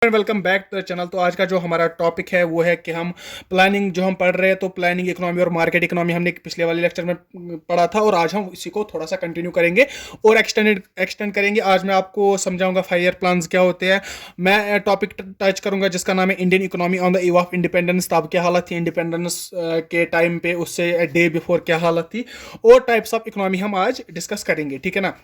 Welcome back to the channel. तो आज का जो हमारा टॉपिक है वो है कि हम प्लानिंग जो हम पढ़ रहे हैं, तो प्लानिंग इकोनॉमी और मार्केट इकोनॉमी हमने पिछले वाले लेक्चर में पढ़ा था और आज हम इसी को थोड़ा सा कंटिन्यू करेंगे और एक्सटेंड करेंगे। आज मैं आपको समझाऊंगा 5 ईयर प्लान्स क्या होते हैं। मैं टॉपिक टच करूंगा जिसका नाम है Indian economy on the eve of independence. तब क्या हालत थी इंडिपेंडेंस के टाइम पे, उससे डे बिफोर क्या हालत थी, और टाइप्स ऑफ इकोनॉमी हम आज डिस्कस करेंगे, ठीक है ना।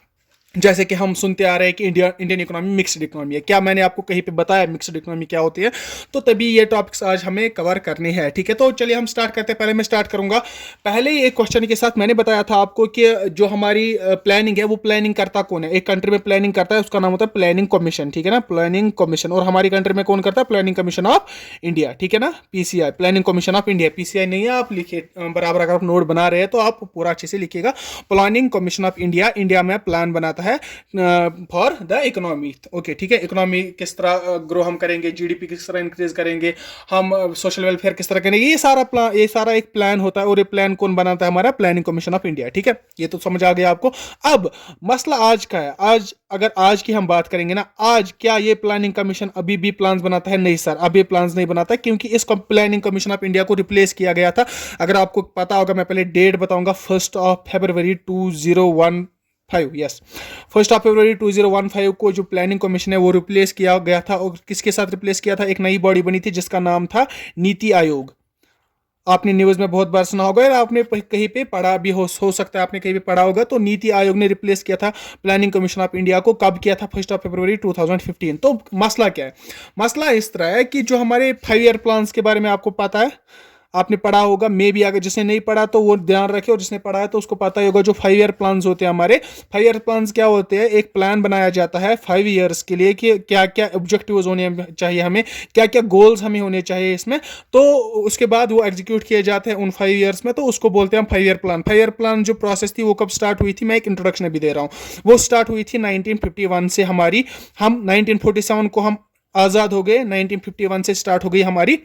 जैसे कि हम सुनते आ रहे हैं कि इंडियन इकोनॉमी मिक्स्ड इकोनॉमी है। क्या मैंने आपको कहीं पे बताया मिक्स्ड इकोनॉमी क्या होती है? तो तभी ये टॉपिक्स आज हमें कवर करने हैं, ठीक है। तो चलिए हम स्टार्ट करते हैं। पहले मैं स्टार्ट करूंगा पहले ही एक क्वेश्चन के साथ। मैंने बताया था आपको कि जो हमारी प्लानिंग है वो प्लानिंग करता कौन है। एक कंट्री में प्लानिंग करता है, उसका नाम होता है प्लानिंग कमीशन, ठीक है ना, प्लानिंग कमीशन। और हमारी कंट्री में कौन करता है? प्लानिंग कमीशन ऑफ इंडिया, ठीक है ना, PCI, planning commission of India. PCI नहीं है, आप लिखिए बराबर। अगर आप नोट बना रहे हैं तो आप पूरा अच्छे से लिखिएगा। Planning commission of India, India में प्लान बनाता है फॉर द इकोनॉमी। ओके, ठीक है। इकोनॉमी किस तरह ग्रो हम करेंगे, जीडीपी किस तरह इंक्रीज करेंगे, हम सोशल वेलफेयर किस तरह करेंगे, ये सारा एक प्लान होता है। और ये प्लान कौन बनाता है? हमारा प्लानिंग कमीशन ऑफ इंडिया, ठीक है। ये तो समझ आ गया आपको। अब मसला आज का है, अगर आज की हम बात करेंगे ना, आज क्या ये प्लानिंग कमीशन अभी भी प्लान्स बनाता है? नहीं सर, अभी प्लान्स नहीं बनाता, क्योंकि इस प्लानिंग कमीशन ऑफ इंडिया को रिप्लेस किया गया था। अगर आपको पता होगा, मैं पहले डेट बताऊंगा, 1 फरवरी 2015, यस, 1 फरवरी 2015 को जो प्लानिंग कमीशन है वो रिप्लेस किया गया था। और किसके साथ रिप्लेस किया था? एक नई बॉडी बनी थी जिसका नाम था नीति आयोग। आपने न्यूज में बहुत बार सुना होगा, या आपने कहीं पे पढ़ा भी हो सकता है आपने कहीं पे पढ़ा होगा। तो नीति आयोग ने रिप्लेस किया था प्लानिंग कमीशन ऑफ इंडिया को। कब किया था? 1 फरवरी 2015। तो मसला क्या है? मसला इस तरह है कि जो हमारे 5 ईयर प्लान्स के बारे में आपको पता है, आपने पढ़ा होगा। मे भी अगर जिसने नहीं पढ़ा तो वो ध्यान रखे, और जिसने पढ़ा है तो उसको पता ही होगा। जो 5 ईयर प्लान्स होते हैं हमारे, 5 ईयर प्लान्स क्या होते हैं? एक प्लान बनाया जाता है 5 ईयर्स के लिए कि क्या क्या ऑब्जेक्टिव्स होने चाहिए हमें, क्या क्या गोल्स हमें होने चाहिए इसमें। तो उसके बाद वो एग्जीक्यूट किए जाते हैं उन 5 ईयर्स में। तो उसको बोलते हैं हम 5 ईयर प्लान। 5 ईयर प्लान जो प्रोसेस थी वो कब स्टार्ट हुई थी? मैं एक इंट्रोडक्शन भी दे रहा हूँ। वो स्टार्ट हुई थी 1951 से हमारी। हम 1947 को हम आज़ाद हो गए, 1951 से स्टार्ट हो गई हमारी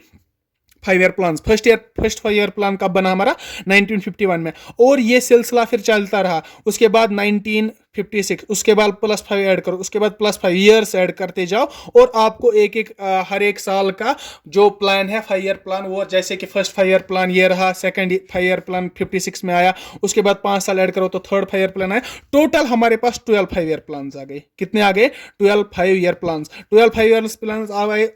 5 year plan. First 5 year plan कब बना? हमारा 1951 में। और ये सिलसिला फिर चलता रहा। उसके बाद 1956, उसके बाद +5 ऐड करो, उसके बाद +5 ईयर्स ऐड करते जाओ, और आपको हर एक साल का जो प्लान है 5 ईयर प्लान, वो जैसे कि फर्स्ट 5 ईयर प्लान ये रहा, सेकंड 5 ईयर प्लान 56 में आया, उसके बाद 5 साल ऐड करो तो थर्ड 5 ईयर प्लान आया। टोटल हमारे पास 12 5 ईयर प्लान आ गए। कितने आ गए? 12 5 ईयर प्लान। 12 5 ईयर प्लान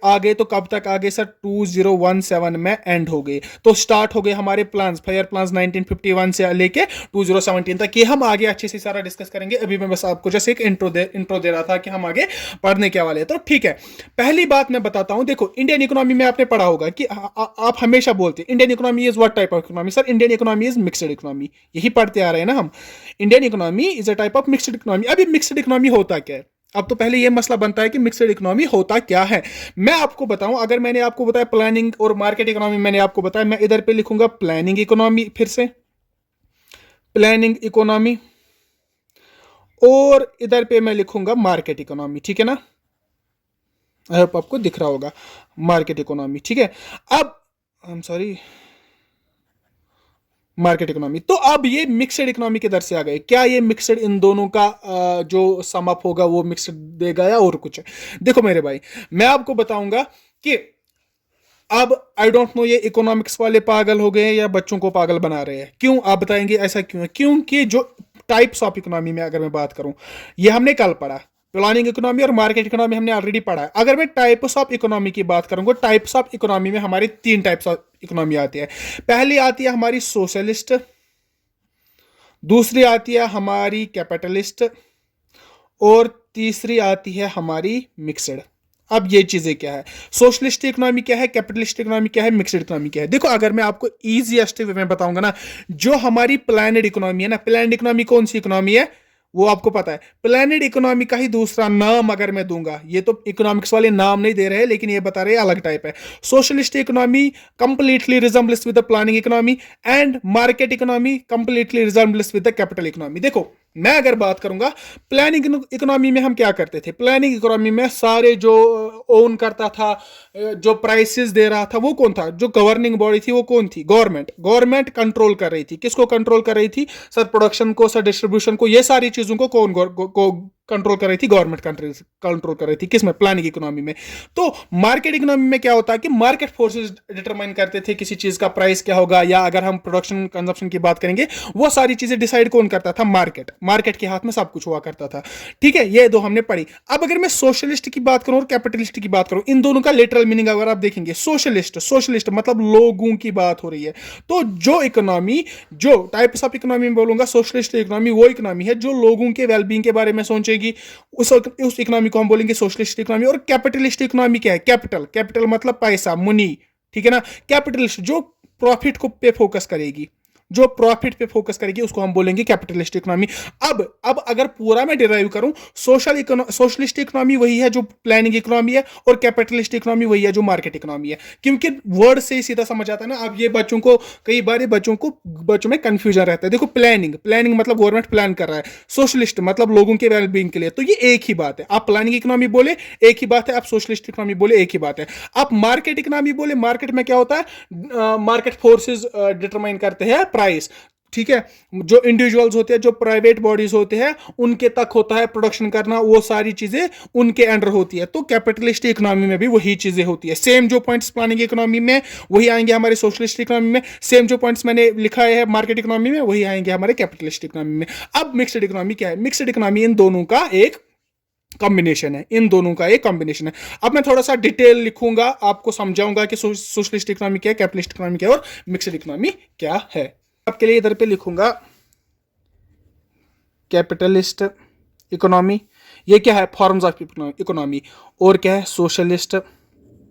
आ गए। तो कब तक आ गए सर? 2017 में एंड हो गए। तो स्टार्ट हो गए हमारे प्लान्स, 5 ईयर प्लान्स 1951 से लेके 2017 तक। ये हम आगे अच्छे से सारा डिस्कस करेंगे। अभी मैं बस आपको जैसे एक इंट्रो दे रहा था कि हम आगे पढ़ने क्या वाले हैं। तो ठीक है, पहली बात मैं बताता हूं। देखो, इंडियन इकोनॉमी में आपने पढ़ा होगा कि आप हमेशा बोलते हैं Indian economy is what type of economy? Sir, Indian economy is mixed economy. यही पढ़ते आ रहे हैं ना हम। Indian economy is a type of mixed economy. अभी मिक्सड इकोनॉमी होता क्या है? अब तो पहले यह मसला बनता है कि मिक्सड इकोनॉमी होता क्या है। मैं आपको बताऊं, अगर मैंने आपको बताया प्लानिंग और मार्केट इकोनॉमी, मैंने आपको बताया, मैं इधर पे लिखूंगा प्लानिंग इकोनॉमी, फिर से प्लानिंग इकोनॉमी, और इधर पे मैं लिखूंगा मार्केट इकोनॉमी, ठीक है ना। आई होप आपको दिख रहा होगा मार्केट इकोनॉमी, ठीक है। अब I am sorry, market economy. तो अब ये मिक्सड इकोनॉमी के दर से आ गए। क्या ये मिक्सड इन दोनों का जो सम अप होगा वो मिक्सड देगा या और कुछ है? देखो मेरे भाई, मैं आपको बताऊंगा कि अब आई डोंट नो ये इकोनॉमिक्स वाले पागल हो गए या बच्चों को पागल बना रहे हैं। क्यों आप बताएंगे ऐसा क्यों है? क्योंकि जो टाइप्स ऑफ इकोनॉमी में अगर मैं बात करूं, ये हमने कल पढ़ा। प्लानिंग इकोनॉमी और मार्केट इकोनॉमी हमने ऑलरेडी पढ़ा है। अगर मैं टाइप्स ऑफ इकोनॉमी की बात करूंगा, टाइप्स ऑफ इकोनॉमी में हमारी 3 टाइप्स ऑफ इकोनॉमी आती है। पहली आती है हमारी सोशलिस्ट, दूसरी आती है हमारी कैपिटलिस्ट, और तीसरी आती है हमारी मिक्सड। अब ये चीजें क्या है? सोशलिस्ट इकोनॉमी क्या है, कैपिटलिस्ट इकोनॉमी क्या है, मिक्सड इकोनॉमी क्या है? देखो, अगर मैं आपको इजीएस्ट वे में बताऊंगा ना, जो हमारी प्लानेड इकोनॉमी है ना, प्लानेड इकोनॉमी कौन सी इकोनॉमी है वो आपको पता है। प्लानेड इकोनॉमी का ही दूसरा नाम अगर मैं दूंगा, ये तो इकोनॉमिक्स वाले नाम नहीं दे रहे, लेकिन ये बता रहे हैं अलग टाइप है। Socialist economy completely resembles with the planning economy, and market economy completely resembles with the capital economy. देखो, मैं अगर बात करूंगा प्लानिंग इकोनॉमी में हम क्या करते थे? प्लानिंग इकोनॉमी में सारे जो ओन करता था, जो प्राइसेस दे रहा था, वो कौन था? जो गवर्निंग बॉडी थी वो कौन थी? गवर्नमेंट। गवर्नमेंट कंट्रोल कर रही थी। किसको कंट्रोल कर रही थी? सर, प्रोडक्शन को, सर डिस्ट्रीब्यूशन को, ये सारी चीजों को कौन कंट्रोल कर रही थी गवर्नमेंट, कंट्रोल कर रही थी किसमें, प्लानिंग इकोनॉमी में। तो मार्केट इकोनॉमी में क्या होता है कि मार्केट फोर्सेस डिटरमाइन करते थे किसी चीज का प्राइस क्या होगा, या अगर हम प्रोडक्शन कंजप्शन की बात करेंगे, वो सारी चीजें डिसाइड कौन करता था, मार्केट। मार्केट के हाथ में सब कुछ हुआ करता था। ठीक है, ये दो हमने पढ़ी। अब अगर मैं सोशलिस्ट की बात करूं और कैपिटलिस्ट की बात करूं, इन दोनों का लिटरल मीनिंग अगर आप देखेंगे, सोशलिस्ट, सोशलिस्ट मतलब लोगों की बात हो रही है। तो जो इकोनॉमी, जो टाइप्स ऑफ इकोनॉमी में बोलूंगा, सोशलिस्ट इकोनॉमी वो इकोनॉमी है जो लोगों के वेलबींग के बारे में सोचेगी, उस इकोनॉमी को हम बोलेंगे सोशलिस्ट इकोनॉमी। और कैपिटलिस्ट इकोनॉमी क्या है, कैपिटल, कैपिटल मतलब पैसा, मनी, ठीक है ना। कैपिटलिस्ट जो प्रॉफिट को पे फोकस करेगी, जो प्रॉफिट पे फोकस करेगी, उसको हम बोलेंगे कैपिटलिस्ट इकोनॉमी। अब अगर पूरा मैं डिराइव करूं, सोशलिस्ट इकोनॉमी वही है जो प्लानिंग इकोनॉमी है, और कैपिटलिस्ट इकोनॉमी वही है जो मार्केट इकोनॉमी है। क्योंकि वर्ड से ही सीधा समझ आता है ना। अब ये बच्चों को, कई बार बच्चों में कंफ्यूजन रहता है। देखो, प्लानिंग मतलब गवर्नमेंट प्लान कर रहा है, सोशलिस्ट मतलब लोगों के वेलबींग के लिए, तो ये एक ही बात है। आप प्लानिंग इकोनॉमी बोले एक ही बात है, आप सोशलिस्ट इकोनॉमी बोले एक ही बात है। आप मार्केट इकोनॉमी बोले, मार्केट में क्या होता है, मार्केट फोर्सेज डिटरमाइन करते हैं प्राइस। ठीक है, जो इंडिविजुअल्स होते हैं, जो प्राइवेट बॉडीज होते हैं, उनके तक होता है प्रोडक्शन करना, वो सारी चीजें उनके अंडर होती है। तो कैपिटलिस्ट इकोनॉमी में भी वही चीजें होती है। सेम जो पॉइंट्स प्लानिंग इकोनॉमी में वही आएंगे हमारे सोशलिस्ट इकोनॉमी में, सेम जो पॉइंट्स मैंने लिखा है मार्केट इकोनॉमी में वही आएंगे हमारे कैपिटलिस्ट इकोनॉमी में। अब मिक्सड इकोनॉमी क्या है, मिक्सड इकोनॉमी इन दोनों का एक कॉम्बिनेशन है, इन दोनों का एक कॉम्बिनेशन है। अब मैं थोड़ा सा डिटेल लिखूंगा, आपको समझाऊंगा कि सोशलिस्ट इकोनॉमी क्या है, कैपिटलिस्ट इकोनॉमी क्या है और मिक्सड इकोनॉमी क्या है। आपके लिए इधर पे लिखूंगा कैपिटलिस्ट इकोनॉमी, ये क्या है, फॉर्म्स ऑफ इकोनॉमी, और क्या है सोशलिस्ट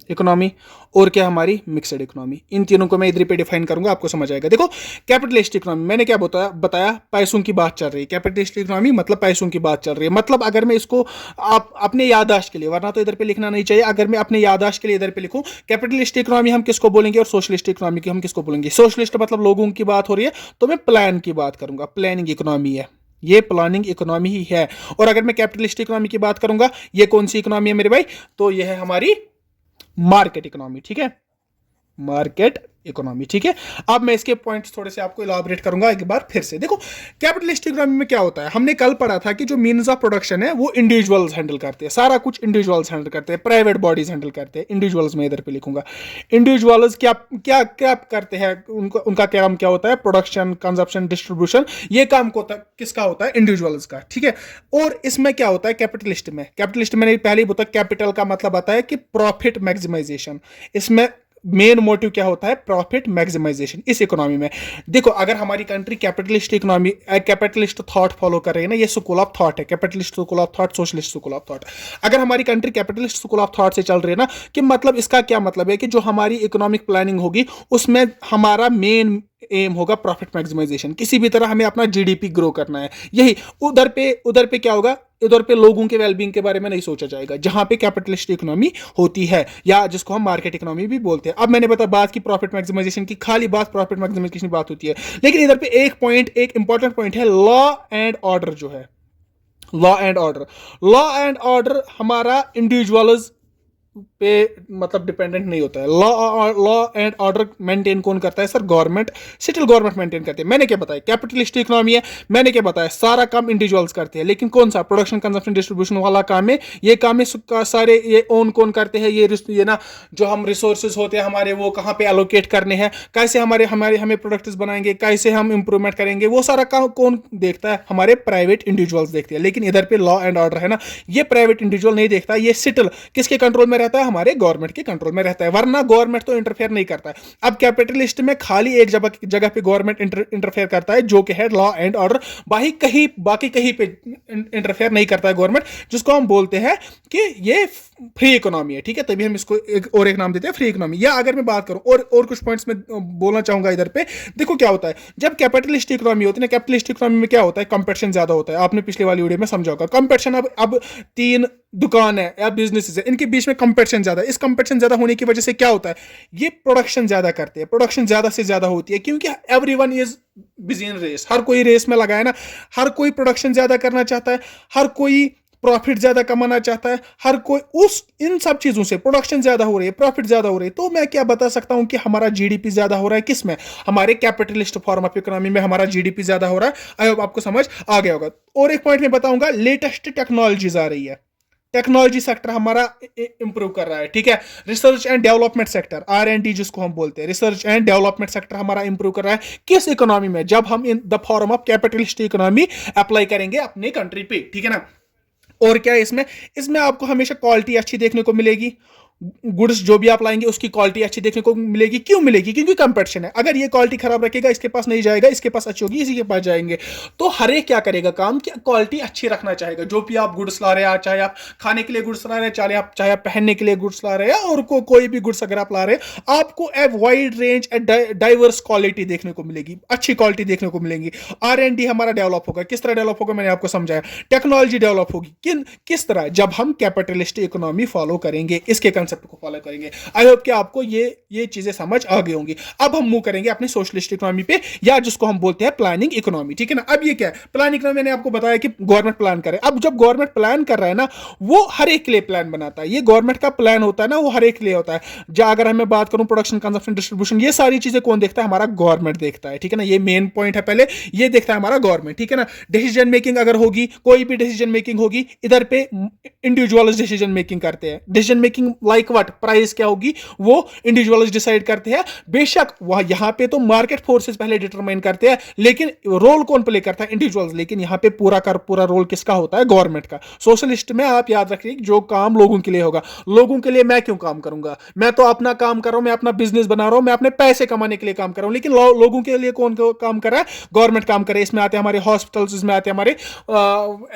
इकोनॉमी, और क्या हमारी मिक्सड इकोनॉमी। इन तीनों को मैं इधर पे डिफाइन करूंगा, आपको समझ आएगा। देखो, कैपिटलिस्ट इकोनॉमी मैंने क्या बताया, पैसों की बात चल रही है। कैपिटलिस्ट इकोनॉमी मतलब पैसों की बात चल रही है। मतलब अगर मैं इसको आप अपने याददाश्त के लिए, वरना तो इधर पे लिखना नहीं चाहिए, अगर मैं अपने याददाश्त के लिए इधर पे लिखूं, कैपिटलिस्ट इकोनॉमी हम किसको बोलेंगे और सोशलिस्ट इकोनॉमी की हम किसको बोलेंगे। सोशलिस्ट मतलब लोगों की बात हो रही है, तो मैं प्लान की बात करूंगा, प्लानिंग इकोनॉमी है, ये प्लानिंग इकोनॉमी ही है। और अगर मैं कैपिटलिस्ट इकोनॉमी की बात करूंगा, ये कौन सी इकोनॉमी है मेरे भाई, तो ये है हमारी मार्केट इकोनॉमी। ठीक है, मार्केट इकोनॉमी। ठीक है, अब मैं इसके पॉइंट्स थोड़े से आपको इलाबोरेट करूंगा एक बार फिर से। देखो, कैपिटलिस्ट इकोनॉमी में क्या होता है, हमने कल पढ़ा था कि जो मीन्स ऑफ प्रोडक्शन है वो इंडिविजुअल्स हैंडल करते हैं, सारा कुछ इंडिविजुअल्स हैंडल करते हैं, प्राइवेट बॉडीज हैंडल करते हैं। इंडिविजुअल्स में इधर पे लिखूंगा, इंडिविजुअल्स क्या क्या क्या करते हैं, उनका काम क्या होता है, प्रोडक्शन, कंजप्शन, डिस्ट्रीब्यूशन, ये काम किसका होता है, इंडिविजुअल्स का। ठीक है, और इसमें क्या होता है कैपिटलिस्ट में, मैंने पहले ही बताया, कैपिटल का मतलब आता है कि प्रॉफिट मैक्सिमाइजेशन। इसमें मेन मोटिव क्या होता है, प्रॉफिट मैक्सिमाइजेशन इस इकोनॉमी में। देखो, अगर हमारी country capitalist economy, capitalist thought follow कर रही है ना, ये स्कूल ऑफ थॉट है, capitalist school of thought, socialist school of thought. अगर हमारी country capitalist school of thought से चल रही है ना, कि मतलब इसका क्या मतलब है कि जो हमारी इकोनॉमिक प्लानिंग होगी उसमें हमारा मेन एम होगा प्रॉफिट मैक्सिमाइजेशन। किसी भी तरह हमें अपना जीडीपी ग्रो करना है, यही। उधर पे क्या होगा, उधर पे लोगों के वेलबींग के बारे में नहीं सोचा जाएगा, जहां पे कैपिटलिस्ट इकोनॉमी होती है, या जिसको हम मार्केट इकोनॉमी भी बोलते हैं। अब मैंने बात की प्रॉफिट मैक्सिमाइजेशन की, खाली बात प्रॉफिट मैक्सिमाइजेशन की बात होती है, लेकिन इधर पे एक इंपॉर्टेंट पॉइंट है, लॉ एंड ऑर्डर जो है, लॉ एंड ऑर्डर हमारा इंडिविजुअल्स पे मतलब डिपेंडेंट नहीं होता है। लॉ एंड ऑर्डर मेंटेन कौन करता है, sir, government, central government maintain करती है। मैंने क्या बताया, कैपिटलिस्ट इकोनॉमी है, मैंने क्या बताया, सारा काम इंडिविजुअल्स करते हैं, लेकिन कौन सा, प्रोडक्शन, कंजप्शन, डिस्ट्रीब्यूशन वाला काम है, ये काम है सारे ये ओन कौन करते हैं, ये ना जो हम रिसोर्सेज होते हैं हमारे, वो कहाँ पे एलोकेट करने हैं, कैसे हमें प्रोडक्ट्स बनाएंगे, कैसे हम इंप्रूवमेंट करेंगे, वो सारा काम कौन देखता है, हमारे प्राइवेट इंडिविजुअल्स देखते हैं। लेकिन इधर पे लॉ एंड ऑर्डर है ना, ये प्राइवेट इंडिविजुअल नहीं देखता, ये सेटल किसके कंट्रोल में रहता है, हमारे गवर्नमेंट के कंट्रोल में रहता है, वरना गवर्नमेंट तो इंटरफेयर नहीं करता है। अब कैपिटलिस्ट में खाली एक जगह पे गवर्नमेंट इंटरफेयर करता है, जो कि है लॉ एंड ऑर्डर। बाकी कहीं पे इंटरफेयर नहीं करता है गवर्नमेंट, जिसको हम बोलते हैं कि ये फ्री इकोनॉमी है। ठीक है, तभी हम इसको एक नाम देते हैं, फ्री इकोनॉमी। या अगर मैं बात करूं और कुछ पॉइंट्स में बोलना चाहूंगा इधर पे, देखो क्या होता है जब कैपिटलिस्ट इकोनॉमी होती है ना, कैपिटलिस्ट इकोनॉमी में क्या होता है, कंपटीशन ज्यादा होता है। आपने पिछले वाली वीडियो में समझा होगा, कंपटीशन। अब 3 दुकान है या बिजनेस है, इनके बीच में कंपटीशन ज्यादा। इस कंपटीशन ज्यादा होने की वजह से क्या होता है, ये प्रोडक्शन ज्यादा करते हैं, प्रोडक्शन ज्यादा से ज्यादा होती है, क्योंकि everyone is busy in race. हर कोई रेस में लगा है ना, हर कोई प्रोडक्शन ज्यादा करना चाहता है, हर कोई प्रॉफिट ज्यादा कमाना चाहता है, हर कोई उस इन सब चीजों से प्रोडक्शन ज्यादा हो रही है, प्रॉफिट ज्यादा हो रही है, तो मैं क्या बता सकता हूं कि हमारा जीडीपी ज्यादा हो रहा है किस में, हमारे कैपिटलिस्ट फॉर्म ऑफ इकोनॉमी में हमारा जीडीपी ज्यादा हो रहा है। आई होप आपको समझ आ गया होगा। और एक पॉइंट में बताऊंगा, लेटेस्ट टेक्नोलॉजीज आ रही है, टेक्नोलॉजी सेक्टर हमारा इंप्रूव कर रहा है, ठीक है। Research and development sector, R&D जिसको हम बोलते हैं, रिसर्च एंड डेवलपमेंट सेक्टर हमारा इंप्रूव कर रहा है किस इकोनॉमी में, जब हम in the form of capitalist economy apply करेंगे अपने कंट्री पे, ठीक है ना। और क्या है इसमें, इसमें आपको हमेशा क्वालिटी अच्छी देखने को मिलेगी, गुड्स जो भी आप लाएंगे उसकी क्वालिटी अच्छी देखने को मिलेगी। क्यों मिलेगी? क्योंकि कंपटीशन है। अगर ये क्वालिटी खराब रखेगा, इसके पास नहीं जाएगा, इसके पास अच्छी होगी, इसी के पास जाएंगे। तो हर एक क्या करेगा काम कि क्वालिटी अच्छी रखना चाहेगा। जो भी आप गुड्स ला रहे हैं, चाहे आप खाने के लिए गुड्स ला रहे हैं, चाहे आप पहनने के लिए गुड्स ला रहे हैं, और कोई भी गुड्स अगर आप ला रहे हैं, आपको a wide range diverse quality देखने को मिलेगी, अच्छी क्वालिटी देखने को मिलेगी। R&D हमारा डेवलप होगा। किस तरह डेवलप होगा मैंने आपको समझाया। टेक्नोलॉजी डेवलप होगी किस तरह, जब हम कैपिटलिस्ट इकोनॉमी फॉलो करेंगे, इसके कंसेप्ट को फॉलो करेंगे। आई होप कि आपको ये चीजें समझ आ गई होंगी। अब हम मूव करेंगे अपनी सोशलिस्ट इकोनॉमी पे, या जिसको हम बोलते हैं प्लानिंग इकोनॉमी, ठीक है ना। अब ये क्या है प्लानिंग इकोनॉमी, मैंने आपको बताया कि गवर्नमेंट प्लान करे। अब जब गवर्नमेंट प्लान कर रहा है ना, वो हर एक के लिए प्लान बनाता है। ये गवर्नमेंट का प्लान होता है ना, वो हर एक के लिए होता है। अगर मैं बात करूं प्रोडक्शन, कंजप्शन, डिस्ट्रीब्यूशन, ये सारी चीजें कौन देखता है? हमारा गवर्नमेंट देखता है, ठीक है ना। ये मेन पॉइंट है, पहले ये देखता है हमारा गवर्नमेंट, ठीक है ना। डिसीजन मेकिंग अगर होगी, कोई भी डिसीजन मेकिंग होगी, इधर पे इंडिविजुअल डिसीजन मेकिंग करते हैं। Decision making like what, price क्या होगी वो इंडिविजुअल्स डिसाइड करते हैं। बेशक वह यहां पे तो मार्केट फोर्सेस पहले डिटरमाइन करते हैं, लेकिन रोल कौन प्ले करता है? इंडिविजुअल्स। लेकिन यहां पे पूरा रोल किसका होता है? गवर्नमेंट का। सोशलिस्ट में आप याद रखिए, जो काम लोगों के लिए होगा, लोगों के लिए मैं क्यों काम करूंगा? मैं तो अपना काम कर रहा हूं, मैं अपना बिजनेस बना रहा हूं, मैं अपने पैसे कमाने के लिए काम कर रहा हूं, लेकिन लोगों के लिए कौन काम कर रहा है? गवर्नमेंट काम कर रहा है। इसमें आते हैं हमारे हॉस्पिटल्स, इसमें आते हैं हमारे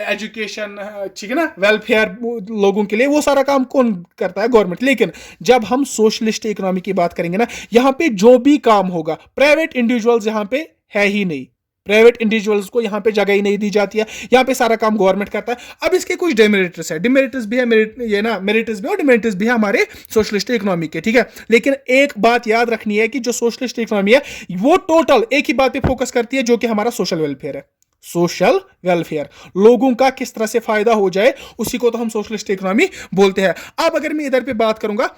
एजुकेशन, ठीक है ना, वेलफेयर, लोगों के लिए वो सारा काम कौन करता है? गवर्नमेंट। लेकिन जब हम सोशलिस्ट इकोनॉमी की बात करेंगे ना, यहां पे जो भी काम होगा, प्राइवेट इंडिविजुअल्स यहां पे है ही नहीं। प्राइवेट इंडिविजुअल्स को यहां पे जगह ही नहीं दी जाती है। यहां पे सारा काम गवर्नमेंट करता है। अब इसके कुछ डिमेरिट्स है, डिमेरिट्स भी है, मेरिट्स भी और डिमेरिट्स भी है हमारे सोशलिस्ट इकोनॉमी के, ठीक है। लेकिन एक बात याद रखनी है कि जो सोशलिस्ट इकोनॉमी है, वो टोटल एक ही बात पे फोकस करती है, जो कि हमारा सोशल वेलफेयर है। सोशल वेलफेयर, लोगों का किस तरह से फायदा हो जाए, उसी को तो हम सोशलिस्ट इकोनॉमी बोलते हैं। अब अगर मैं इधर पे बात करूंगा,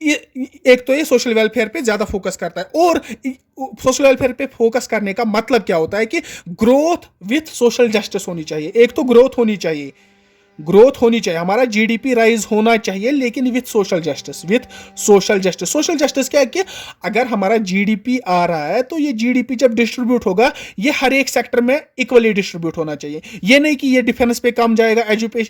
एक तो ये सोशल वेलफेयर पे ज्यादा फोकस करता है। और सोशल वेलफेयर पे फोकस करने का मतलब क्या होता है कि ग्रोथ विथ सोशल जस्टिस होनी चाहिए। एक तो ग्रोथ होनी चाहिए, हमारा जीडीपी राइज होना चाहिए, लेकिन with social justice. Social justice क्या है कि अगर हमारा जीडीपी आ रहा है, तो ये जीडीपी जब डिस्ट्रीब्यूट होगा, ये हर एक सेक्टर में इक्वली डिस्ट्रीब्यूट होना चाहिए। ये नहीं कि ये डिफेंस पे कम जाएगा,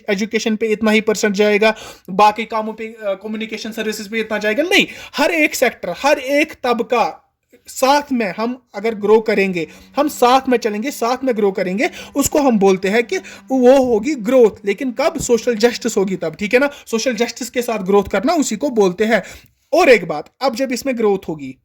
एजुकेशन पे इतना ही परसेंट जाएगा, बाकी कामों पे, कम्युनिकेशन सर्विसेज पे इतना जाएगा, नहीं। हर एक सेक्टर, हर एक तबका साथ में हम अगर ग्रो करेंगे, हम साथ में चलेंगे, साथ में ग्रो करेंगे, उसको हम बोलते हैं कि वो होगी ग्रोथ। लेकिन कब? सोशल जस्टिस होगी तब, ठीक है ना। सोशल जस्टिस के साथ ग्रोथ करना, उसी को बोलते हैं। और एक बात, अब जब इसमें ग्रोथ होगी,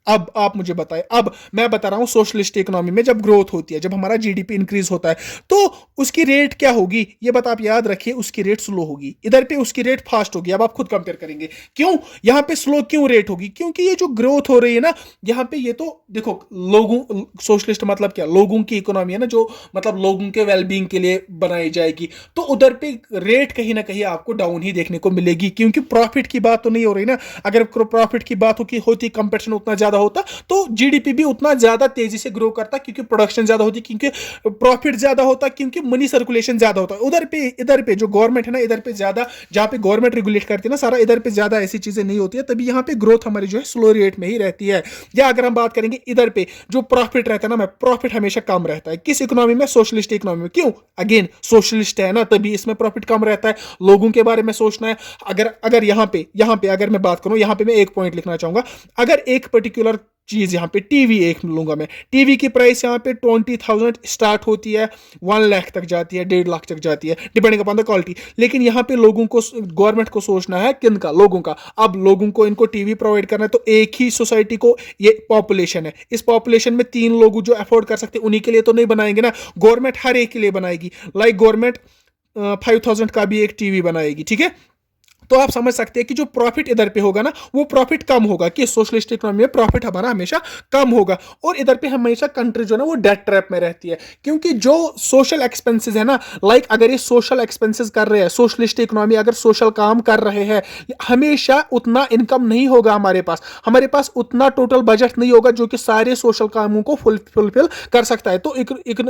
अब आप मुझे बताएं, अब मैं बता रहा हूं सोशलिस्ट इकोनॉमी में जब ग्रोथ होती है, जब हमारा जीडीपी इंक्रीज होता है, तो उसकी रेट क्या होगी? ये बात आप याद रखिए, उसकी रेट स्लो होगी, इधर पे उसकी रेट फास्ट होगी। अब आप खुद कंपेयर करेंगे, क्यों यहां पे स्लो क्यों रेट होगी? क्योंकि ये जो ग्रोथ हो रही है ना, यहां पे ये तो देखो, लोगों, सोशलिस्ट मतलब क्या? लोगों की इकोनॉमी है ना, जो मतलब लोगों के वेलबींग के लिए बनाई जाएगी, तो उधर पे रेट कहीं ना कहीं आपको डाउन ही देखने को मिलेगी, क्योंकि प्रॉफिट की बात तो नहीं हो रही ना। अगर प्रॉफिट की बात होती, कंपटीशन उतना ज्यादा होता, तो जीडीपी भी उतना ज्यादा तेजी से ग्रो करता, क्योंकि प्रोडक्शन ज्यादा होती, क्योंकि प्रॉफिट ज्यादा होता, क्योंकि मनी सर्कुलेशन ज्यादा होता। इधर पे जो गवर्नमेंट है ना, इधर पे ज्यादा, जहां पे गवर्नमेंट रेगुलेट करती है ना सारा, इधर पे ज्यादा ऐसी चीजें नहीं होती है, तभी यहां पे ग्रोथ हमारी जो है स्लो रेट में ही रहती है। या अगर हम बात करेंगे इधर पे जो प्रॉफिट रहता है ना, प्रॉफिट हमेशा कम रहता है। किस इकोनॉमी में? सोशलिस्ट इकोनॉमी में। क्यों? अगेन सोशलिस्ट है ना, तभी इसमें प्रॉफिट कम रहता है। लोगों के बारे में सोचना है। अगर यहां पे अगर मैं बात करूं, यहां पे मैं एक पॉइंट लिखना चाहूंगा। अगर एक पर्टिकुलर चीज, यहां पे टीवी एक लूंगा मैं, टीवी की प्राइस यहां पे 20,000 स्टार्ट होती है, 1 लाख तक जाती है, 1.5 लाख तक जाती है, डिपेंडिंग अपॉन द क्वालिटी। लेकिन यहां पे लोगों को, गवर्नमेंट को सोचना है किनका? लोगों का। अब लोगों को इनको टीवी प्रोवाइड करना है, तो एक ही सोसाइटी को, ये पॉपुलेशन है, इस पॉपुलेशन में 3 लोग जो अफोर्ड कर सकते, उन्हीं के लिए तो नहीं बनाएंगे ना। गवर्नमेंट हर एक के लिए बनाएगी। लाइक गवर्नमेंट 5,000 का भी एक टीवी बनाएगी, ठीक है। तो आप समझ सकते हैं कि जो प्रॉफिट इधर पे होगा ना, वो प्रॉफिट कम होगा, कि सोशलिस्ट इकोनॉमी में प्रॉफिट हमारा हमेशा कम होगा। और इधर पे हमेशा कंट्री जो है ना वो डेट ट्रैप में रहती है, क्योंकि जो सोशल एक्सपेंसेस है ना, लाइक अगर ये सोशल एक्सपेंसेस कर रहे हैं, सोशलिस्ट इकोनॉमी अगर सोशल काम कर रहे हैं, हमेशा उतना इनकम नहीं होगा हमारे पास उतना टोटल बजट नहीं होगा जो कि सारे सोशल कामों को फुलफिल कर सकता है। तो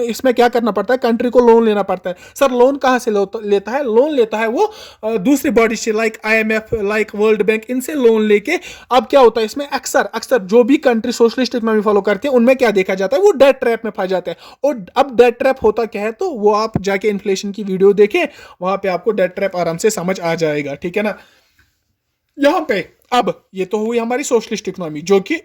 इसमें क्या करना पड़ता है, कंट्री को लोन लेना पड़ता है। सर लोन कहां से लेता है? लोन लेता है वो दूसरी बॉडी से, like IMF, like world bank, इनसे लोन लेके। अब क्या होता है इसमें, अक्सर अक्सर जो भी कंट्री सोशलिस्ट इकोनॉमी फॉलो करती है उनमें क्या देखा जाता है, वो डेट ट्रैप में फंस जाते हैं। और अब डेट ट्रैप होता क्या है, तो वो आप जाके इन्फ्लेशन की वीडियो देखें, वहां पे आपको डेट ट्रैप आराम से समझ आ जाएगा, ठीक है ना। यहां पे अब ये तो हुई हमारी सोशलिस्ट इकोनॉमी जो कि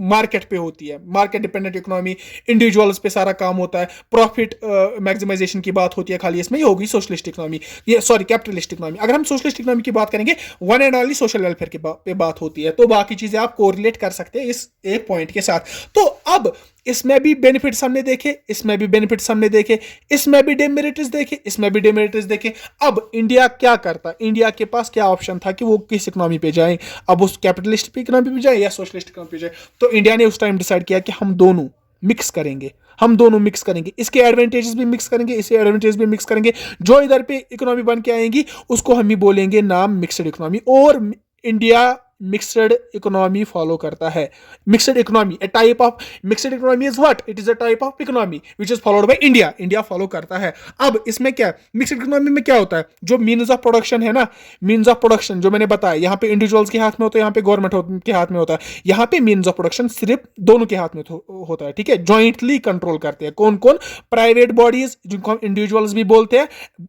मार्केट पे होती है, मार्केट डिपेंडेंट इकोनॉमी, इंडिविजुअल्स पे सारा काम होता है, प्रॉफिट मैक्सिमाइजेशन की बात होती है खाली, इसमें ये होगी सोशलिस्ट इकोनॉमी, ये सॉरी कैपिटलिस्ट इकोनॉमी। अगर हम सोशलिस्ट इकोनॉमी की बात करेंगे, one and only social welfare की पे बात होती है, तो बाकी चीजें आप कोरिलेट कर सकते हैं इस एक पॉइंट के साथ। तो अब इसमें भी बेनिफिट्स हमने देखे, इसमें भी बेनिफिट्स हमने देखे, इसमें भी डेमेरिट्स देखे, इसमें भी डेमेरिट्स देखे। अब इंडिया क्या करता, इंडिया के पास क्या ऑप्शन था कि वो किस इकोनॉमी पे जाए, अब उस कैपिटलिस्ट इकोनॉमी पे जाए या सोशलिस्ट इकोनॉमी पे जाए। तो इंडिया ने उस टाइम डिसाइड किया कि हम दोनों मिक्स करेंगे, हम दोनों मिक्स करेंगे, इसके एडवांटेजेस भी मिक्स करेंगे, इसके एडवांटेज भी मिक्स करेंगे। जो इधर पे इकोनॉमी बन के आएंगी उसको हम ही बोलेंगे नाम मिक्सड इकोनॉमी। और इंडिया मिक्सड इकोनॉमी फॉलो करता है। Mixed economy, A type of mixed economy is what, it is a type of economy which is followed by India, India follow करता है। अब इसमें क्या, मिक्सड इकोनॉमी में क्या होता है, जो मीन्स ऑफ प्रोडक्शन है ना, मीन्स ऑफ प्रोडक्शन जो मैंने बताया, यहाँ पे इंडिविजुअल्स के हाथ में होता है, यहाँ पे गवर्नमेंट के हाथ में होता है। यहाँ पे मीन्स ऑफ प्रोडक्शन सिर्फ दोनों के हाथ में होता है, ठीक है, ज्वाइंटली कंट्रोल करते हैं कौन कौन, प्राइवेट बॉडीज जिनको हम इंडिविजुअल्स भी बोलते हैं,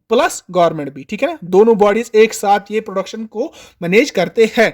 प्लस गवर्नमेंट भी, ठीक है ना, दोनों बॉडीज एक साथ ये प्रोडक्शन को मैनेज करते हैं,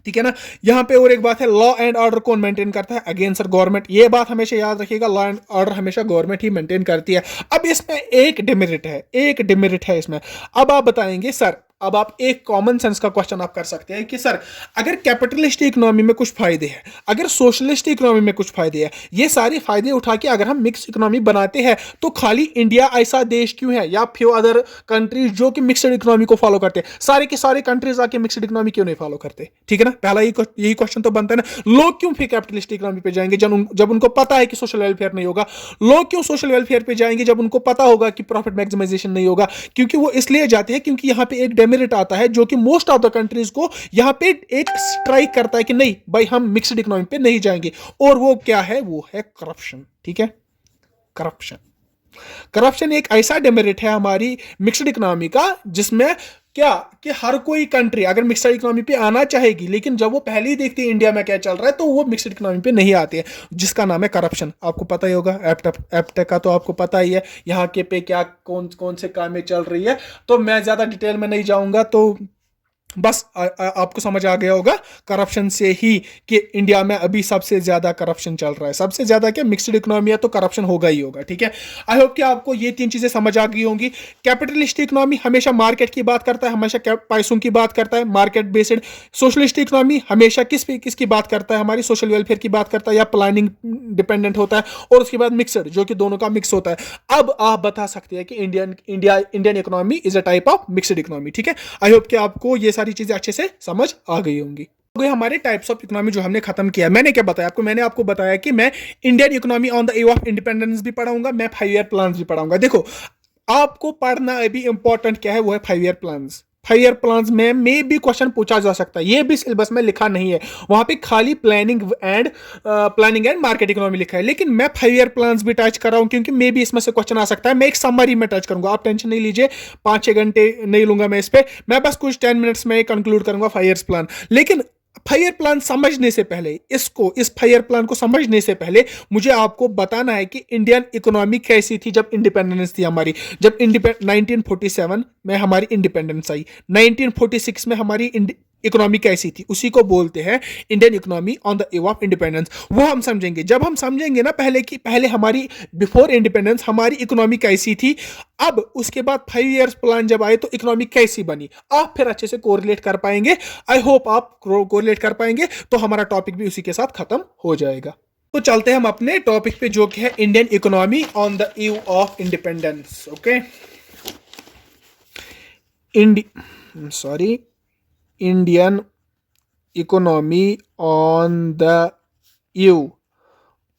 ठीक है ना। यहां पे और एक बात है, लॉ एंड ऑर्डर कौन मेंटेन करता है, अगेन सर गवर्नमेंट, ये बात हमेशा याद रखिएगा, लॉ एंड ऑर्डर हमेशा गवर्नमेंट ही मेंटेन करती है। अब इसमें एक डिमेरिट है, एक डिमेरिट है इसमें। अब आप बताएंगे सर, अब आप एक कॉमन सेंस का क्वेश्चन आप कर सकते हैं कि सर अगर कैपिटलिस्ट इकोनॉमी में कुछ फायदे हैं, अगर सोशलिस्ट इकोनॉमी में कुछ फायदे हैं, ये सारे फायदे उठा के अगर हम मिक्स इकोनॉमी बनाते हैं, तो खाली इंडिया ऐसा देश क्यों है, या फ्यू अदर कंट्रीज जो कि मिक्सड इकोनॉमी को फॉलो करते हैं, सारे के सारे कंट्रीज आके मिक्सड इकोनॉमी क्यों नहीं फॉलो करते, ठीक है ना। पहला यही क्वेश्चन तो बनता है ना, लोग क्यों फिर कैपिटलिस्ट इकोनॉमी पे जाएंगे जब उनको पता है कि सोशल वेलफेयर नहीं होगा। लोग क्यों सोशल वेलफेयर पे जाएंगे जब उनको पता होगा कि प्रॉफिट मैक्सिमाइजेशन नहीं होगा। क्योंकि वो इसलिए जाते हैं क्योंकि यहाँ पे एक डेमेरिट आता है जो कि मोस्ट ऑफ द कंट्रीज को यहां पे एक स्ट्राइक करता है कि नहीं भाई हम मिक्स्ड इकोनॉमी पे नहीं जाएंगे। और वो क्या है, वो है करप्शन, ठीक है, करप्शन। करप्शन एक ऐसा डेमेरिट है हमारी मिक्स्ड इकोनॉमी का, जिसमें क्या कि हर कोई कंट्री अगर मिक्सड इकोनॉमी पे आना चाहेगी, लेकिन जब वो पहले ही देखती है इंडिया में क्या चल रहा है, तो वो मिक्सड इकोनॉमी पे नहीं आते हैं, जिसका नाम है करप्शन। आपको पता ही होगा, एप्टेक का तो आपको पता ही है, यहाँ के पे क्या कौन कौन से कामें चल रही है, तो मैं ज्यादा डिटेल में नहीं जाऊंगा। तो बस आपको समझ आ गया होगा करप्शन से ही कि इंडिया में अभी सबसे ज्यादा करप्शन चल रहा है। सबसे ज्यादा क्या, मिक्स्ड इकोनॉमी है तो करप्शन होगा ही होगा, ठीक है। आई होप कि आपको ये तीन चीजें समझ आ गई होंगी। कैपिटलिस्ट इकोनॉमी हमेशा मार्केट की बात करता है, हमेशा पैसों की बात करता है, मार्केट बेस्ड। सोशलिस्ट इकोनॉमी हमेशा किसकी बात करता है, हमारी सोशल वेलफेयर की बात करता है या प्लानिंग डिपेंडेंट होता है। और उसके बाद मिक्सड जो कि दोनों का मिक्स होता है। अब आप बता सकते हैं कि Indian economy is a type of mixed economy, ठीक है। आई होप कि आपको ये सारी चीजें अच्छे से समझ आ गई होंगी। हमारे टाइप्स ऑफ इकोनॉमी जो हमने खत्म किया, मैंने क्या बताया आपको, मैंने आपको बताया कि मैं Indian economy on the eve of independence भी पढ़ाऊंगा, मैं 5 ईयर प्लान भी पढ़ाऊंगा। देखो आपको पढ़ना अभी इंपॉर्टेंट क्या है, वो है 5 ईयर प्लान। 5 ईयर प्लान में भी क्वेश्चन पूछा जा सकता है, ये भी सिलेबस में लिखा नहीं है, वहां पे खाली प्लानिंग एंड मार्केट इकोनॉमी लिखा है। लेकिन मैं 5 ईयर प्लान्स भी टच कर रहा हूं क्योंकि मे भी इसमें से क्वेश्चन आ सकता है। मैं एक समरी में टच करूंगा, आप टेंशन नहीं लीजिए, 5-6 घंटे नहीं लूंगा मैं इस पे, मैं बस कुछ 10 मिनट्स में कंक्लूड करूंगा 5 ईयर्स प्लान। लेकिन 5 ईयर प्लान समझने से पहले, इस 5 ईयर प्लान को समझने से पहले मुझे आपको बताना है कि इंडियन इकोनॉमी कैसी थी जब इंडिपेंडेंस थी हमारी। जब 1947 में हमारी इंडिपेंडेंस आई, 1946 में हमारी इकोनॉमी कैसी थी, उसी को बोलते हैं Indian economy on the eve of independence. वो हम समझेंगे जब हम समझेंगे ना पहले हमारी बिफोर इंडिपेंडेंस हमारी इकोनॉमी कैसी थी, अब उसके बाद 5 इयर्स प्लान जब आए तो इकोनॉमी कैसी बनी, आप फिर अच्छे से कोरिलेट कर पाएंगे। आई होप आप कोरिलेट कर पाएंगे, तो हमारा टॉपिक भी उसी के साथ खत्म हो जाएगा। तो चलते हैं हम अपने टॉपिक पे जो कि है Indian economy on the eve of independence. Okay, sorry, Indian economy on the eve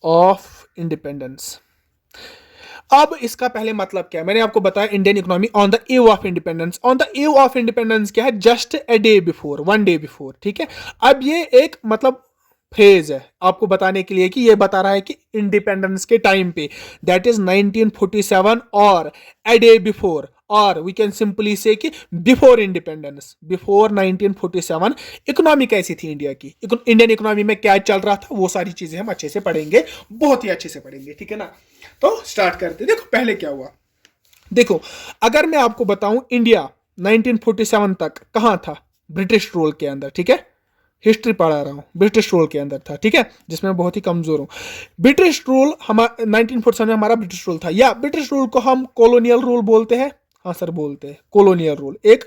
of independence. अब इसका पहले मतलब क्या है, मैंने आपको बताया Indian economy on the eve of independence. On the eve of independence क्या है, just a day before, one day before, ठीक है। अब ये एक मतलब फ्रेज है आपको बताने के लिए कि ये बता रहा है कि इंडिपेंडेंस के टाइम पे, दैट इज 1947 और ए डे बिफोर, और वी कैन सिंपली से कि बिफोर इंडिपेंडेंस, बिफोर 1947 इकोनॉमी कैसी थी इंडिया की, इंडियन इकोनॉमी में क्या चल रहा था, वो सारी चीजें हम अच्छे से पढ़ेंगे, बहुत ही अच्छे से पढ़ेंगे, ठीक है ना। तो स्टार्ट करते। देखो पहले क्या हुआ, देखो अगर मैं आपको बताऊं इंडिया 1947 तक कहां था, ब्रिटिश रूल के अंदर, ठीक है। हिस्ट्री पढ़ा रहा हूं, ब्रिटिश रूल के अंदर था, ठीक है, जिसमें बहुत ही कमजोर हूं। ब्रिटिश रूल हमारा 1947 में हमारा ब्रिटिश रूल था, या ब्रिटिश रूल को हम कॉलोनियल रूल बोलते हैं। हाँ सर बोलते हैं कॉलोनियल रूल। एक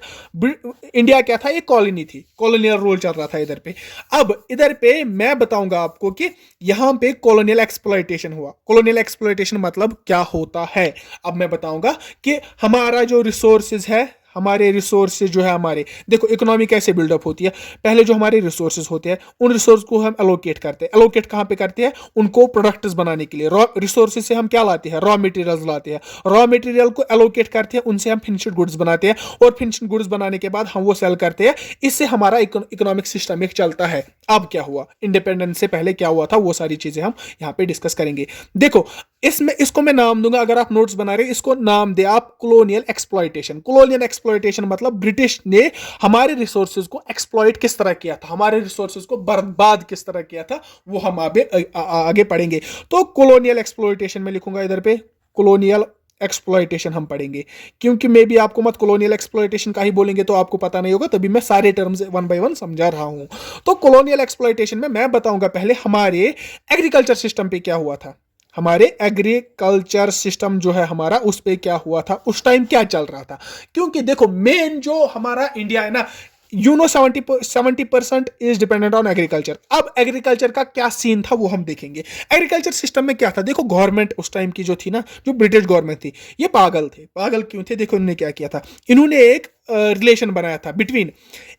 इंडिया क्या था, एक कॉलोनी थी, कॉलोनियल रूल चल रहा था इधर पे। अब इधर पे मैं बताऊंगा आपको कि यहां पे कॉलोनियल एक्सप्लॉयटेशन हुआ। कॉलोनियल एक्सप्लॉयटेशन मतलब क्या होता है, अब मैं बताऊंगा कि हमारा जो रिसोर्सेज है, हमारे रिसोर्सेज जो है, हमारे देखो इकोनॉमी कैसे बिल्डअप होती है। पहले जो हमारे रिसोर्सेज होते हैं उन रिसोर्स को हम एलोकेट करते हैं। एलोकेट कहाँ पे करते हैं, उनको प्रोडक्ट्स बनाने के लिए। रॉ रिसोर्सेज से हम क्या लाते हैं, रॉ मटेरियल्स लाते हैं। रॉ मटेरियल को एलोकेट करते हैं, उनसे हम फिनिश्ड गुड्स बनाते हैं, और फिनिश्ड गुड्स बनाने के बाद हम वो सेल करते हैं। इससे हमारा इकोनॉमिक सिस्टम एक चलता है। अब क्या हुआ, इंडिपेंडेंस से पहले क्या हुआ था, वो सारी चीजें हम यहाँ पे डिस्कस करेंगे। देखो इसमें इसको मैं नाम दूंगा, अगर आप नोट्स बना रहे हैं इसको नाम दे आप कॉलोनियल एक्सप्लॉयटेशन। कॉलोनियल एक्सप्लॉयटेशन मतलब ब्रिटिश ने हमारे रिसोर्सेज को एक्सप्लॉयट किस तरह किया था, हमारे रिसोर्सेज को बर्बाद किस तरह किया था, वो हम आगे पढ़ेंगे। तो कॉलोनियल एक्सप्लॉयटेशन में लिखूंगा इधर पे, कॉलोनियल एक्सप्लॉयटेशन हम पढ़ेंगे, क्योंकि मे भी आपको मत कॉलोनियल एक्सप्लॉयटेशन का ही बोलेंगे तो आपको पता नहीं होगा, तभी मैं सारे टर्म्स वन बाय वन समझा रहा हूं। तो कॉलोनियल एक्सप्लॉयटेशन में मैं बताऊंगा पहले हमारे एग्रीकल्चर सिस्टम पे क्या हुआ था। हमारे एग्रीकल्चर सिस्टम जो है हमारा, उस पे क्या हुआ था, उस टाइम क्या चल रहा था। क्योंकि देखो मेन जो हमारा इंडिया है ना, 70% इज डिपेंडेंट ऑन एग्रीकल्चर। अब एग्रीकल्चर का क्या सीन था वो हम देखेंगे। एग्रीकल्चर सिस्टम में क्या था, देखो गवर्नमेंट उस टाइम की जो थी ना, जो ब्रिटिश गवर्नमेंट थी, ये पागल थे। पागल क्यों थे, देखो इन्होंने क्या किया था, इन्होंने एक रिलेशन बनाया था बिटवीन,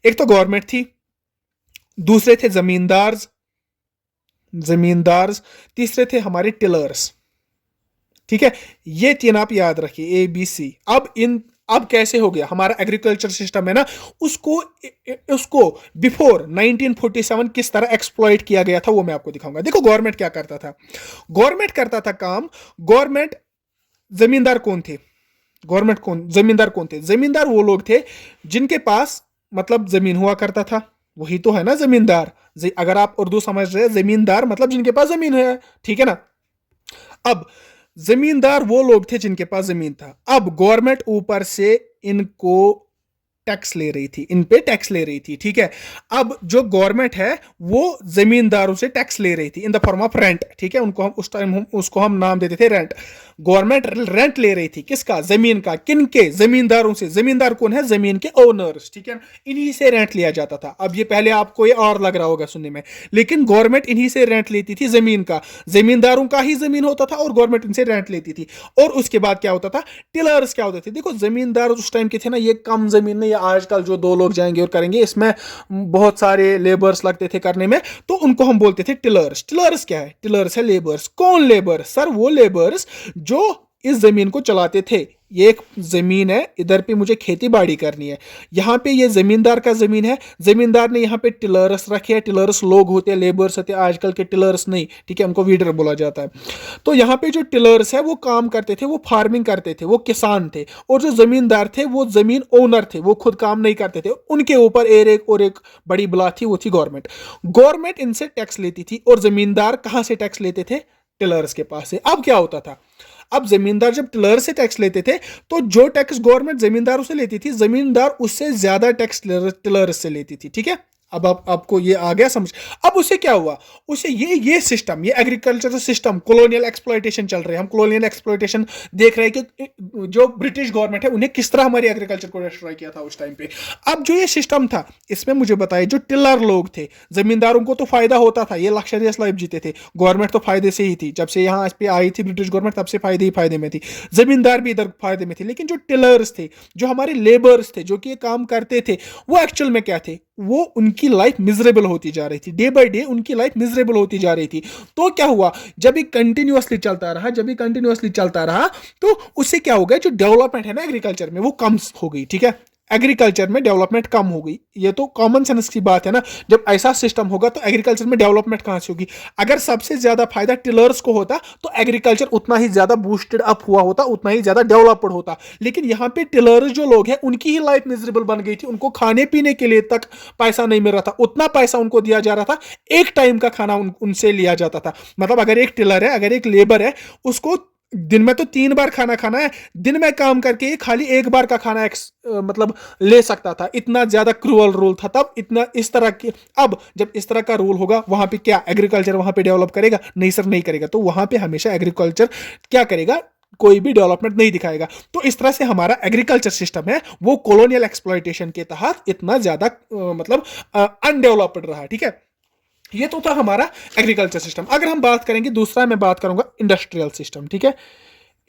एक तो गवर्नमेंट थी, दूसरे थे जमींदार, तीसरे थे हमारे टिलर्स, ठीक है। ये तीन आप याद रखिए, ABC। अब कैसे हो गया हमारा एग्रीकल्चर सिस्टम है ना, उसको उसको बिफोर 1947 किस तरह एक्सप्लॉइट किया गया था वो मैं आपको दिखाऊंगा। देखो गवर्नमेंट क्या करता था, गवर्नमेंट करता था काम, गवर्नमेंट, जमींदार कौन थे, जमींदार कौन थे, जमींदार वो लोग थे जिनके पास मतलब जमीन हुआ करता था, वही तो है ना जमींदार। अगर आप उर्दू समझ रहे हैं, जमींदार मतलब जिनके पास जमीन है, ठीक है ना। अब जमींदार वो लोग थे जिनके पास जमीन था। अब गवर्नमेंट ऊपर से इनको टैक्स ले रही थी, इन पे टैक्स ले रही थी, ठीक है। अब जो गवर्नमेंट है वो जमींदारों से टैक्स ले रही थी in the form of rent, ठीक है। उनको हम उस टाइम उसको हम नाम देते थे रेंट। गवर्नमेंट रेंट ले रही थी, किसका, जमीन का। किन के, जमींदारों से। जमींदार कौन है, जमीन के ओनर्स, ठीक है। इन्हीं से रेंट लिया जाता था। अब ये पहले आपको ये और लग रहा होगा सुनने में, लेकिन गवर्नमेंट इन्हीं से रेंट लेती थी जमीन का। जमींदारों का ही जमीन होता था और गवर्नमेंट इनसे रेंट लेती थी। और उसके बाद क्या होता था, टिलर्स क्या होते थे। देखो जमींदार उस टाइम के थे ना, ये कम जमीन नहीं, आजकल जो दो लोग जाएंगे और करेंगे, इसमें बहुत सारे लेबर्स लगते थे करने में, तो उनको हम बोलते थे टिलर्स। टिलर्स क्या है, टिलर्स है लेबर्स। कौन लेबर, सर वो लेबर्स जो इस जमीन को चलाते थे। ये एक जमीन है, इधर पे मुझे खेती बाड़ी करनी है, यहाँ पे ये जमींदार का जमीन है, जमींदार ने यहाँ पे टिलर्स रखे हैं। टिलर्स लोग होते हैं, लेबर्स होते हैं, आजकल के टिलर्स नहीं, ठीक है, उनको वीडर बोला जाता है। तो यहाँ पे जो टिलर्स है वो काम करते थे, वो फार्मिंग करते थे, वो किसान थे। और जो जमींदार थे वो जमीन ओनर थे, वो खुद काम नहीं करते थे, उनके ऊपर एक बड़ी बला थी, वो थी गवर्नमेंट। गवर्नमेंट इनसे टैक्स लेती थी, और जमींदार कहाँ से टैक्स लेते थे, टिलर्स के पास से। अब क्या होता था, अब जमींदार जब टिलर से टैक्स लेते थे, तो जो टैक्स गवर्नमेंट जमींदारों से लेती थी, जमींदार उससे ज्यादा टैक्स टिलर से लेती थी, ठीक है। अब आपको ये आ गया समझ। अब उससे क्या हुआ, उससे ये सिस्टम, ये एग्रीकल्चर सिस्टम, कॉलोनियल एक्सप्लॉयटेशन चल रही है। हम कॉलोनियल एक्सप्लॉयटेशन देख रहे हैं कि जो ब्रिटिश गवर्नमेंट है उन्हें किस तरह हमारी एग्रीकल्चर को डिस्ट्रॉय किया था उस टाइम पे। अब जो ये सिस्टम था, इसमें मुझे बताइए, जो टिलर लोग थे, जमींदारों को तो फायदा होता था, ये लग्जरियस लाइफ जीते थे, गवर्नमेंट तो फायदे से ही थी, जब से यहाँ पे आई थी ब्रिटिश गवर्नमेंट तब से फायदे ही फायदे में थी, जमींदार भी इधर फायदे में थे। लेकिन जो टिलर्स थे, जो हमारे लेबर्स थे, जो कि ये काम करते थे, वो एक्चुअल में क्या थे, वो उनकी लाइफ मिजरेबल होती जा रही थी, डे बाय डे उनकी लाइफ मिजरेबल होती जा रही थी। तो क्या हुआ, जब ये कंटिन्यूअसली चलता रहा तो उससे क्या हो गया, जो डेवलपमेंट है ना एग्रीकल्चर में वो कम हो गई। ठीक है, एग्रीकल्चर में डेवलपमेंट कम हो गई, ये तो कॉमन सेंस की बात है ना। जब ऐसा सिस्टम होगा तो एग्रीकल्चर में डेवलपमेंट कहां से होगी। अगर सबसे ज्यादा फायदा टिलर्स को होता तो एग्रीकल्चर उतना ही ज्यादा बूस्टेड अप हुआ होता, उतना ही ज्यादा डेवलप्ड होता। लेकिन यहां पे टिलर्स जो लोग हैं उनकी ही लाइफ मिजरेबल बन गई थी, उनको खाने पीने के लिए तक पैसा नहीं मिल रहा था, उतना पैसा उनको दिया जा रहा था, एक टाइम का खाना उनसे लिया जाता था। मतलब अगर एक टिलर है, अगर एक लेबर है, उसको दिन में तो 3 बार खाना खाना है, दिन में काम करके खाली एक बार का खाना मतलब ले सकता था। इतना ज्यादा क्रूअल रूल था तब, इतना इस तरह के। अब जब इस तरह का रूल होगा, वहां पे क्या एग्रीकल्चर वहां पे डेवलप करेगा? नहीं सर, नहीं करेगा। तो वहां पे हमेशा एग्रीकल्चर क्या करेगा, कोई भी डेवलपमेंट नहीं दिखाएगा। तो इस तरह से हमारा एग्रीकल्चर सिस्टम है वो कॉलोनियल एक्सप्लॉयटेशन के तहत इतना ज्यादा मतलब अनडेवलप्ड रहा। ठीक है, ये तो था हमारा एग्रीकल्चर सिस्टम। अगर हम बात करेंगे दूसरा, मैं बात करूंगा इंडस्ट्रियल सिस्टम। ठीक है,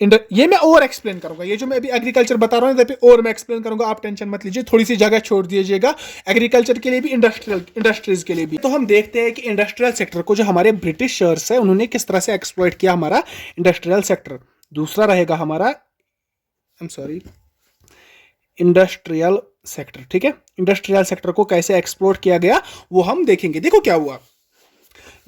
ये मैं और एक्सप्लेन करूंगा, ये जो मैं अभी एग्रीकल्चर बता रहा हूं और मैं एक्सप्लेन करूंगा, आप टेंशन मत लीजिए, थोड़ी सी जगह छोड़ दीजिएगा एग्रीकल्चर के लिए भी, इंडस्ट्रीज के लिए भी। तो हम देखते हैं कि इंडस्ट्रियल सेक्टर को जो हमारे ब्रिटिशर्स है उन्होंने किस तरह से एक्सप्लॉइट किया हमारा इंडस्ट्रियल सेक्टर। दूसरा रहेगा हमारा इंडस्ट्रियल सेक्टर। ठीक है, इंडस्ट्रियल सेक्टर को कैसे एक्सप्लोर किया गया वो हम देखेंगे। देखो क्या हुआ,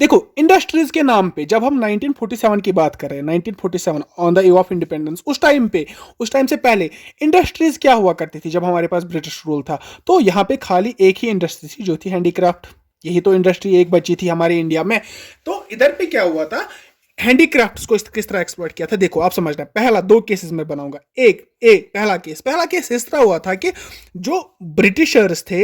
देखो इंडस्ट्रीज के नाम पे जब हम 1947 की बात कर रहे हैं, 1947 on the eve of independence, उस टाइम से पहले इंडस्ट्रीज क्या हुआ करती थी जब हमारे पास ब्रिटिश रूल था। तो यहाँ पे खाली एक ही इंडस्ट्री थी जो थी हैंडीक्राफ्ट। यही तो इंडस्ट्री एक बची थी हमारे इंडिया में। तो इधर पे क्या हुआ था, हैंडीक्राफ्ट्स को किस तरह एक्सप्लॉइट किया था, देखो आप समझना। पहला 2 केसेस में बनाऊंगा। पहला केस इस तरह हुआ था कि जो ब्रिटिशर्स थे,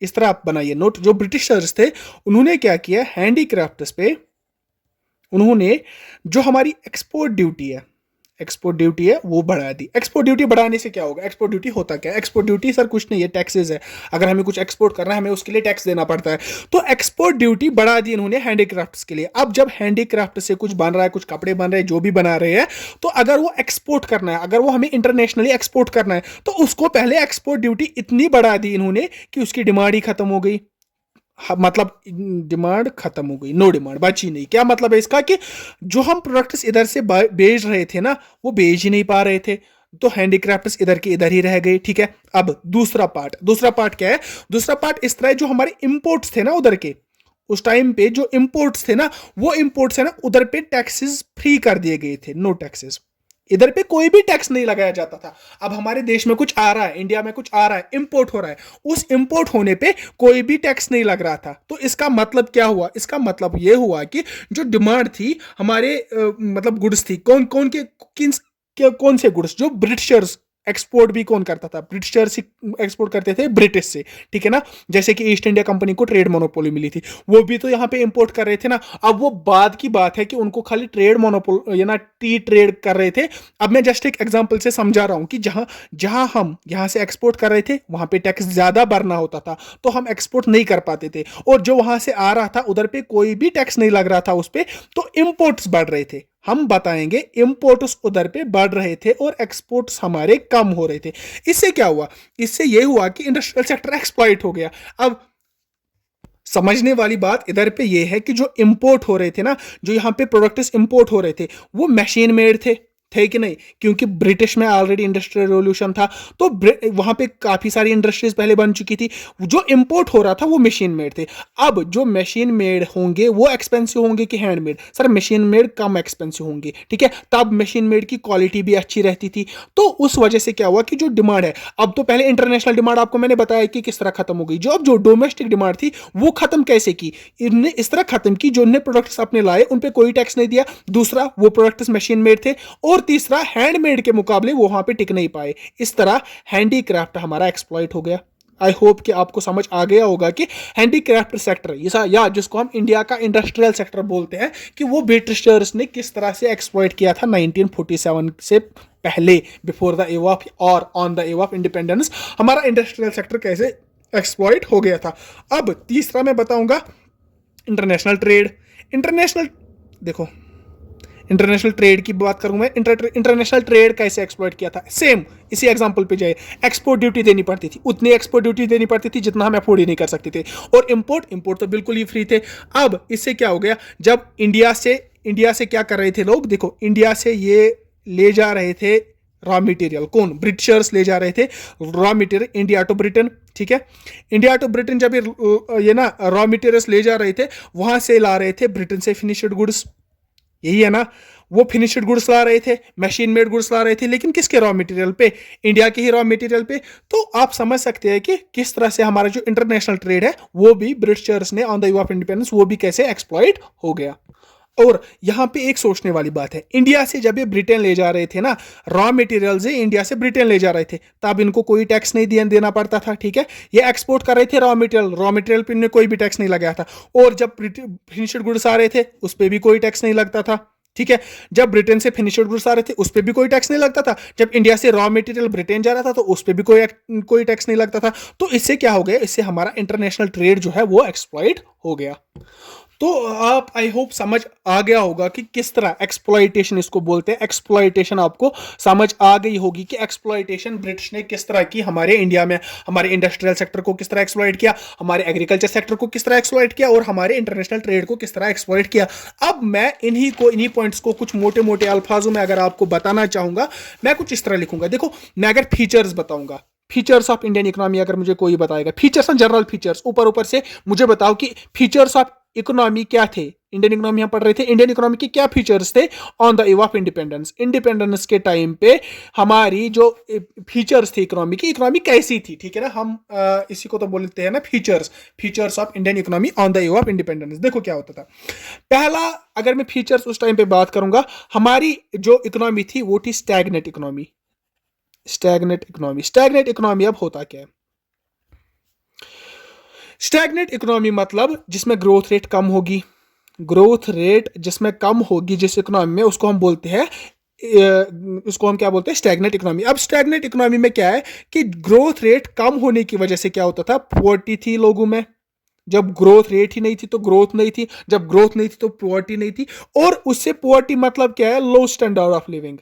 इस तरह आप बनाइए नोट, जो ब्रिटिशर्स थे उन्होंने क्या किया, हैंडीक्राफ्ट्स पे उन्होंने जो हमारी एक्सपोर्ट ड्यूटी है वो बढ़ा दी। एक्सपोर्ट ड्यूटी बढ़ाने से क्या होगा, एक्सपोर्ट ड्यूटी होता क्या है, एक्सपोर्ट ड्यूटी सर कुछ नहीं है, टैक्सेस है। अगर हमें कुछ एक्सपोर्ट करना है हमें उसके लिए टैक्स देना पड़ता है। तो एक्सपोर्ट ड्यूटी बढ़ा दी इन्होंने हैंडीक्राफ्ट्स के लिए। अब जब हैंडीक्राफ्ट से कुछ बन रहा है, कुछ कपड़े बन रहे हैं, जो भी बना रहे हैं, तो अगर वो एक्सपोर्ट करना है, अगर वो हमें इंटरनेशनली एक्सपोर्ट करना है, तो उसको पहले एक्सपोर्ट ड्यूटी इतनी बढ़ा दी इन्होंने कि उसकी डिमांड ही खत्म हो गई। मतलब डिमांड खत्म हो गई, नो डिमांड बची नहीं। क्या मतलब है इसका, कि जो हम प्रोडक्ट्स इधर से बेच रहे थे ना, वो बेच ही नहीं पा रहे थे, तो हैंडीक्राफ्ट्स इधर के इधर ही रह गए। ठीक है, अब दूसरा पार्ट क्या है, दूसरा पार्ट इस तरह, जो हमारे इंपोर्ट्स थे ना उधर के, उस टाइम पे जो इंपोर्ट्स थे ना, वो इंपोर्ट्स है ना उधर पे टैक्सेस फ्री कर दिए गए थे, नो टैक्सेस। इधर पे कोई भी टैक्स नहीं लगाया जाता था। अब हमारे देश में कुछ आ रहा है, इंडिया में कुछ आ रहा है, इंपोर्ट हो रहा है, उस इंपोर्ट होने पे कोई भी टैक्स नहीं लग रहा था। तो इसका मतलब क्या हुआ, इसका मतलब ये हुआ कि जो डिमांड थी हमारे मतलब गुड्स थी, कौन से गुड्स, जो ब्रिटिशर्स एक्सपोर्ट भी कौन करता था, ब्रिटिशर्स एक्सपोर्ट करते थे ब्रिटिश से। ठीक है ना, जैसे कि ईस्ट इंडिया कंपनी को ट्रेड मोनोपोली मिली थी, वो भी तो यहाँ पे इंपोर्ट कर रहे थे ना। अब वो बाद की बात है कि उनको खाली ट्रेड मोनोपोली या ना टी ट्रेड कर रहे थे। अब मैं जस्ट एक एग्जांपल से समझा रहा हूं कि जहां हम यहां से एक्सपोर्ट कर रहे थे वहां पे टैक्स ज्यादा भरना होता था, तो हम एक्सपोर्ट नहीं कर पाते थे, और जो वहां से आ रहा था उधर पे कोई भी टैक्स नहीं लग रहा था उस पर, तो इंपोर्ट्स बढ़ रहे थे। हम बताएंगे इंपोर्ट्स उधर पे बढ़ रहे थे और एक्सपोर्ट्स हमारे कम हो रहे थे। इससे क्या हुआ, इससे यह हुआ कि इंडस्ट्रियल सेक्टर एक्सप्लॉइट हो गया। अब समझने वाली बात इधर पे यह है कि जो इंपोर्ट हो रहे थे ना, जो यहां पे प्रोडक्ट्स इंपोर्ट हो रहे थे, वो मशीन मेड थे कि नहीं, क्योंकि ब्रिटिश में ऑलरेडी इंडस्ट्रियल रेवोल्यूशन था, तो वहां पे काफी सारी इंडस्ट्रीज पहले बन चुकी थी। जो इंपोर्ट हो रहा था वो मशीन मेड थे। अब जो मशीन मेड होंगे वो एक्सपेंसिव होंगे कि हैंडमेड, सर मशीन मेड कम एक्सपेंसिव होंगे। ठीक है, तब मशीन मेड की क्वालिटी भी अच्छी रहती थी। तो उस वजह से क्या हुआ कि जो डिमांड है, अब तो पहले इंटरनेशनल डिमांड आपको मैंने बताया कि किस तरह खत्म हो गई, जो अब जो डोमेस्टिक डिमांड थी वो खत्म कैसे की, इन्हें इस तरह खत्म की, जो इन्हें प्रोडक्ट्स अपने लाए उन पे कोई टैक्स नहीं दिया। दूसरा, वो प्रोडक्ट्स मशीन मेड थे, और तीसरा हैंडमेड के मुकाबले वो वहां पे टिक नहीं पाए। इस तरह हैंडीक्राफ्ट हमारा एक्सप्लॉइट हो गया। आई होप कि आपको समझ आ गया होगा कि हैंडीक्राफ्ट सेक्टर या जिसको हम इंडिया का इंडस्ट्रियल सेक्टर बोलते हैं, कि वो ब्रिटिशर्स ने किस तरह से एक्सप्लॉइट किया था 1947 से पहले, बिफोर द एव ऑफ और on the above of independence, हमारा इंडस्ट्रियल सेक्टर कैसे एक्सप्लॉइट हो गया था। अब तीसरा मैं बताऊंगा इंटरनेशनल ट्रेड। इंटरनेशनल देखो, इंटरनेशनल ट्रेड की बात करूं मैं, इंटरनेशनल ट्रेड कैसे एक्सप्लॉइट किया था, सेम इसी एग्जांपल पे जाए। एक्सपोर्ट ड्यूटी देनी पड़ती थी, उतनी एक्सपोर्ट ड्यूटी देनी पड़ती थी जितना हम अफोर्ड ही नहीं कर सकते थे, और इंपोर्ट तो बिल्कुल ही फ्री थे। अब इससे क्या हो गया, जब इंडिया से क्या कर रहे थे लोग, देखो इंडिया से ये ले जा रहे थे रॉ मटेरियल, कौन, ब्रिटिशर्स ले जा रहे थे raw material India to Britain, ठीक है। इंडिया टू ब्रिटेन जब ये ना रॉ मटेरियल्स ले जा रहे थे, वहां से ला रहे थे ब्रिटेन से फिनिश्ड गुड्स, यही है ना, वो फिनिश्ड गुड्स ला रहे थे, मशीन मेड गुड्स ला रहे थे, लेकिन किसके रॉ मटेरियल पे, इंडिया के ही रॉ मटेरियल पे। तो आप समझ सकते हैं कि किस तरह से हमारा जो इंटरनेशनल ट्रेड है वो भी ब्रिटिशर्स ने on the eve of independence वो भी कैसे एक्सप्लॉइट हो गया। और यहां पे एक सोचने वाली बात है, इंडिया से जब ये ब्रिटेन ले जा रहे थे ना रॉ मटेरियल्स, इंडिया से ब्रिटेन ले जा रहे थे, तब इनको कोई टैक्स नहीं देना पड़ता था, ठीक है। ये एक्सपोर्ट कर रहे थे रॉ मटेरियल पे इन्हें कोई भी टैक्स नहीं लगाया था, और जब फिनिश्ड गुड्स आ रहे थे उस पर भी कोई टैक्स नहीं लगता था, ठीक है। जब ब्रिटेन से फिनिश्ड गुड्स आ रहे थे उस पर भी कोई टैक्स नहीं लगता था, जब इंडिया से रॉ मटेरियल ब्रिटेन जा रहा था तो उस पर भी कोई टैक्स नहीं लगता था। तो इससे क्या हो गया, इससे हमारा इंटरनेशनल ट्रेड जो है वो एक्सप्लॉइट हो गया। तो आप आई होप समझ आ गया होगा कि किस तरह एक्सप्लॉइटेशन इसको बोलते हैं। एक्सप्लॉइटेशन आपको समझ आ गई होगी कि एक्सप्लॉइटेशन ब्रिटिश ने किस तरह की हमारे इंडिया में, हमारे इंडस्ट्रियल सेक्टर को किस तरह एक्सप्लॉइट किया, हमारे एग्रीकल्चर सेक्टर को किस तरह एक्सप्लॉइट किया, और हमारे इंटरनेशनल ट्रेड को किस तरह एक्सप्लॉइट किया। अब मैं इन्हीं पॉइंट्स को कुछ मोटे मोटे अल्फाजों में अगर आपको बताना चाहूंगा, मैं कुछ इस तरह लिखूंगा। देखो, मैं अगर फीचर्स बताऊंगा, फीचर्स ऑफ इंडियन इकोनॉमी अगर मुझे कोई बताएगा, फीचर्स जनरल फीचर्स, ऊपर से मुझे बताओ कि फीचर्स ऑफ इकोनॉमी क्या थे, इंडियन इकोनॉमी हम पढ़ रहे थे, इंडियन इकोनॉमी के क्या फीचर्स थे on the eve of independence. Independence के टाइम पे हमारी जो फीचर्स थे इकोनॉमी की, इकोनॉमी कैसी थी, ठीक है ना। हम इसी को तो बोलते हैं ना features of Indian economy on the eve of independence. देखो क्या होता था, पहला अगर मैं फीचर्स उस टाइम पे बात करूंगा, हमारी जो इकोनॉमी थी वो थी स्टैग्नेट इकोनॉमी। स्टैग्नेट इकोनॉमी अब होता क्या है, स्टैग्नेट इकोनॉमी मतलब जिसमें ग्रोथ रेट कम होगी, ग्रोथ रेट जिसमें कम होगी जिस इकोनॉमी में, उसको हम बोलते हैं उसको हम क्या बोलते हैं, स्टैग्नेट इकोनॉमी। अब स्टैग्नेट इकोनॉमी में क्या है कि ग्रोथ रेट कम होने की वजह से क्या होता था, पॉवर्टी थी लोगों में। जब ग्रोथ रेट ही नहीं थी तो ग्रोथ नहीं थी, जब ग्रोथ नहीं थी तो पॉवर्टी नहीं थी, और उससे पॉवर्टी मतलब क्या है, low standard of living.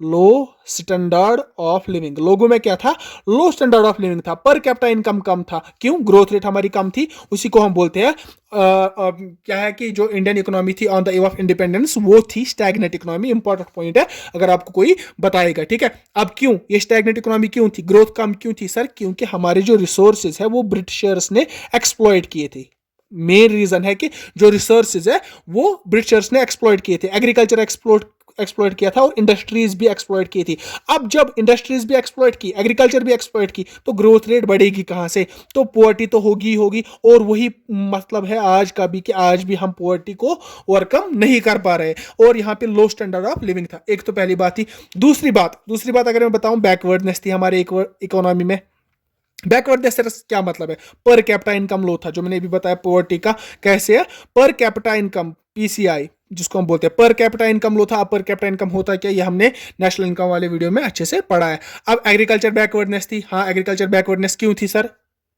Low standard of living, लोगों में क्या था, लो स्टैंडर्ड ऑफ लिविंग था, पर कैपिटा इनकम कम था, क्यों, ग्रोथ रेट हमारी कम थी। उसी को हम बोलते हैं क्या है कि जो इंडियन इकोनॉमी थी on the eve of independence वो थी स्टैग्नेट इकोनॉमी। इंपॉर्टेंट पॉइंट है अगर आपको कोई बताएगा, ठीक है। अब क्यों ये स्टैग्नेट इकोनॉमी क्यों थी, ग्रोथ कम क्यों थी सर, क्योंकि हमारे जो रिसोर्सेज है वो ब्रिटिशर्स ने एक्सप्लॉइट किए थे। मेन रीजन है कि जो रिसोर्सेज है वो ब्रिटिशर्स ने एक्सप्लॉइट किए थे, एग्रीकल्चर एक्सप्लॉइट किया था और इंडस्ट्रीज भी एक्सप्लॉइट की थी। अब जब इंडस्ट्रीज भी एक्सप्लॉइट की, एग्रीकल्चर भी एक्सप्लॉइट की, तो ग्रोथ रेट बढ़ेगी कहां से, तो पॉवर्टी तो होगी। और वही मतलब है आज का भी कि आज भी हम पॉवर्टी को ओवरकम नहीं कर पा रहे, और यहाँ पे लो स्टैंडर्ड ऑफ लिविंग था। एक तो पहली बात थी। दूसरी बात अगर मैं बताऊं, बैकवर्डनेस थी हमारे इकोनॉमी में। बैकवर्डनेस से क्या मतलब है, पर कैपिटा इनकम लो था, जो मैंने अभी बताया पॉवर्टी का कैसे है, पर कैपिटा इनकम पीसीआई जिसको हम बोलते हैं, पर कैपिटा इनकम लो था। अब पर कैपिटा इनकम होता है क्या, ये हमने नेशनल इनकम वाले वीडियो में अच्छे से पढ़ा है। अब एग्रीकल्चर बैकवर्डनेस थी, हाँ एग्रीकल्चर बैकवर्डनेस क्यों थी sir,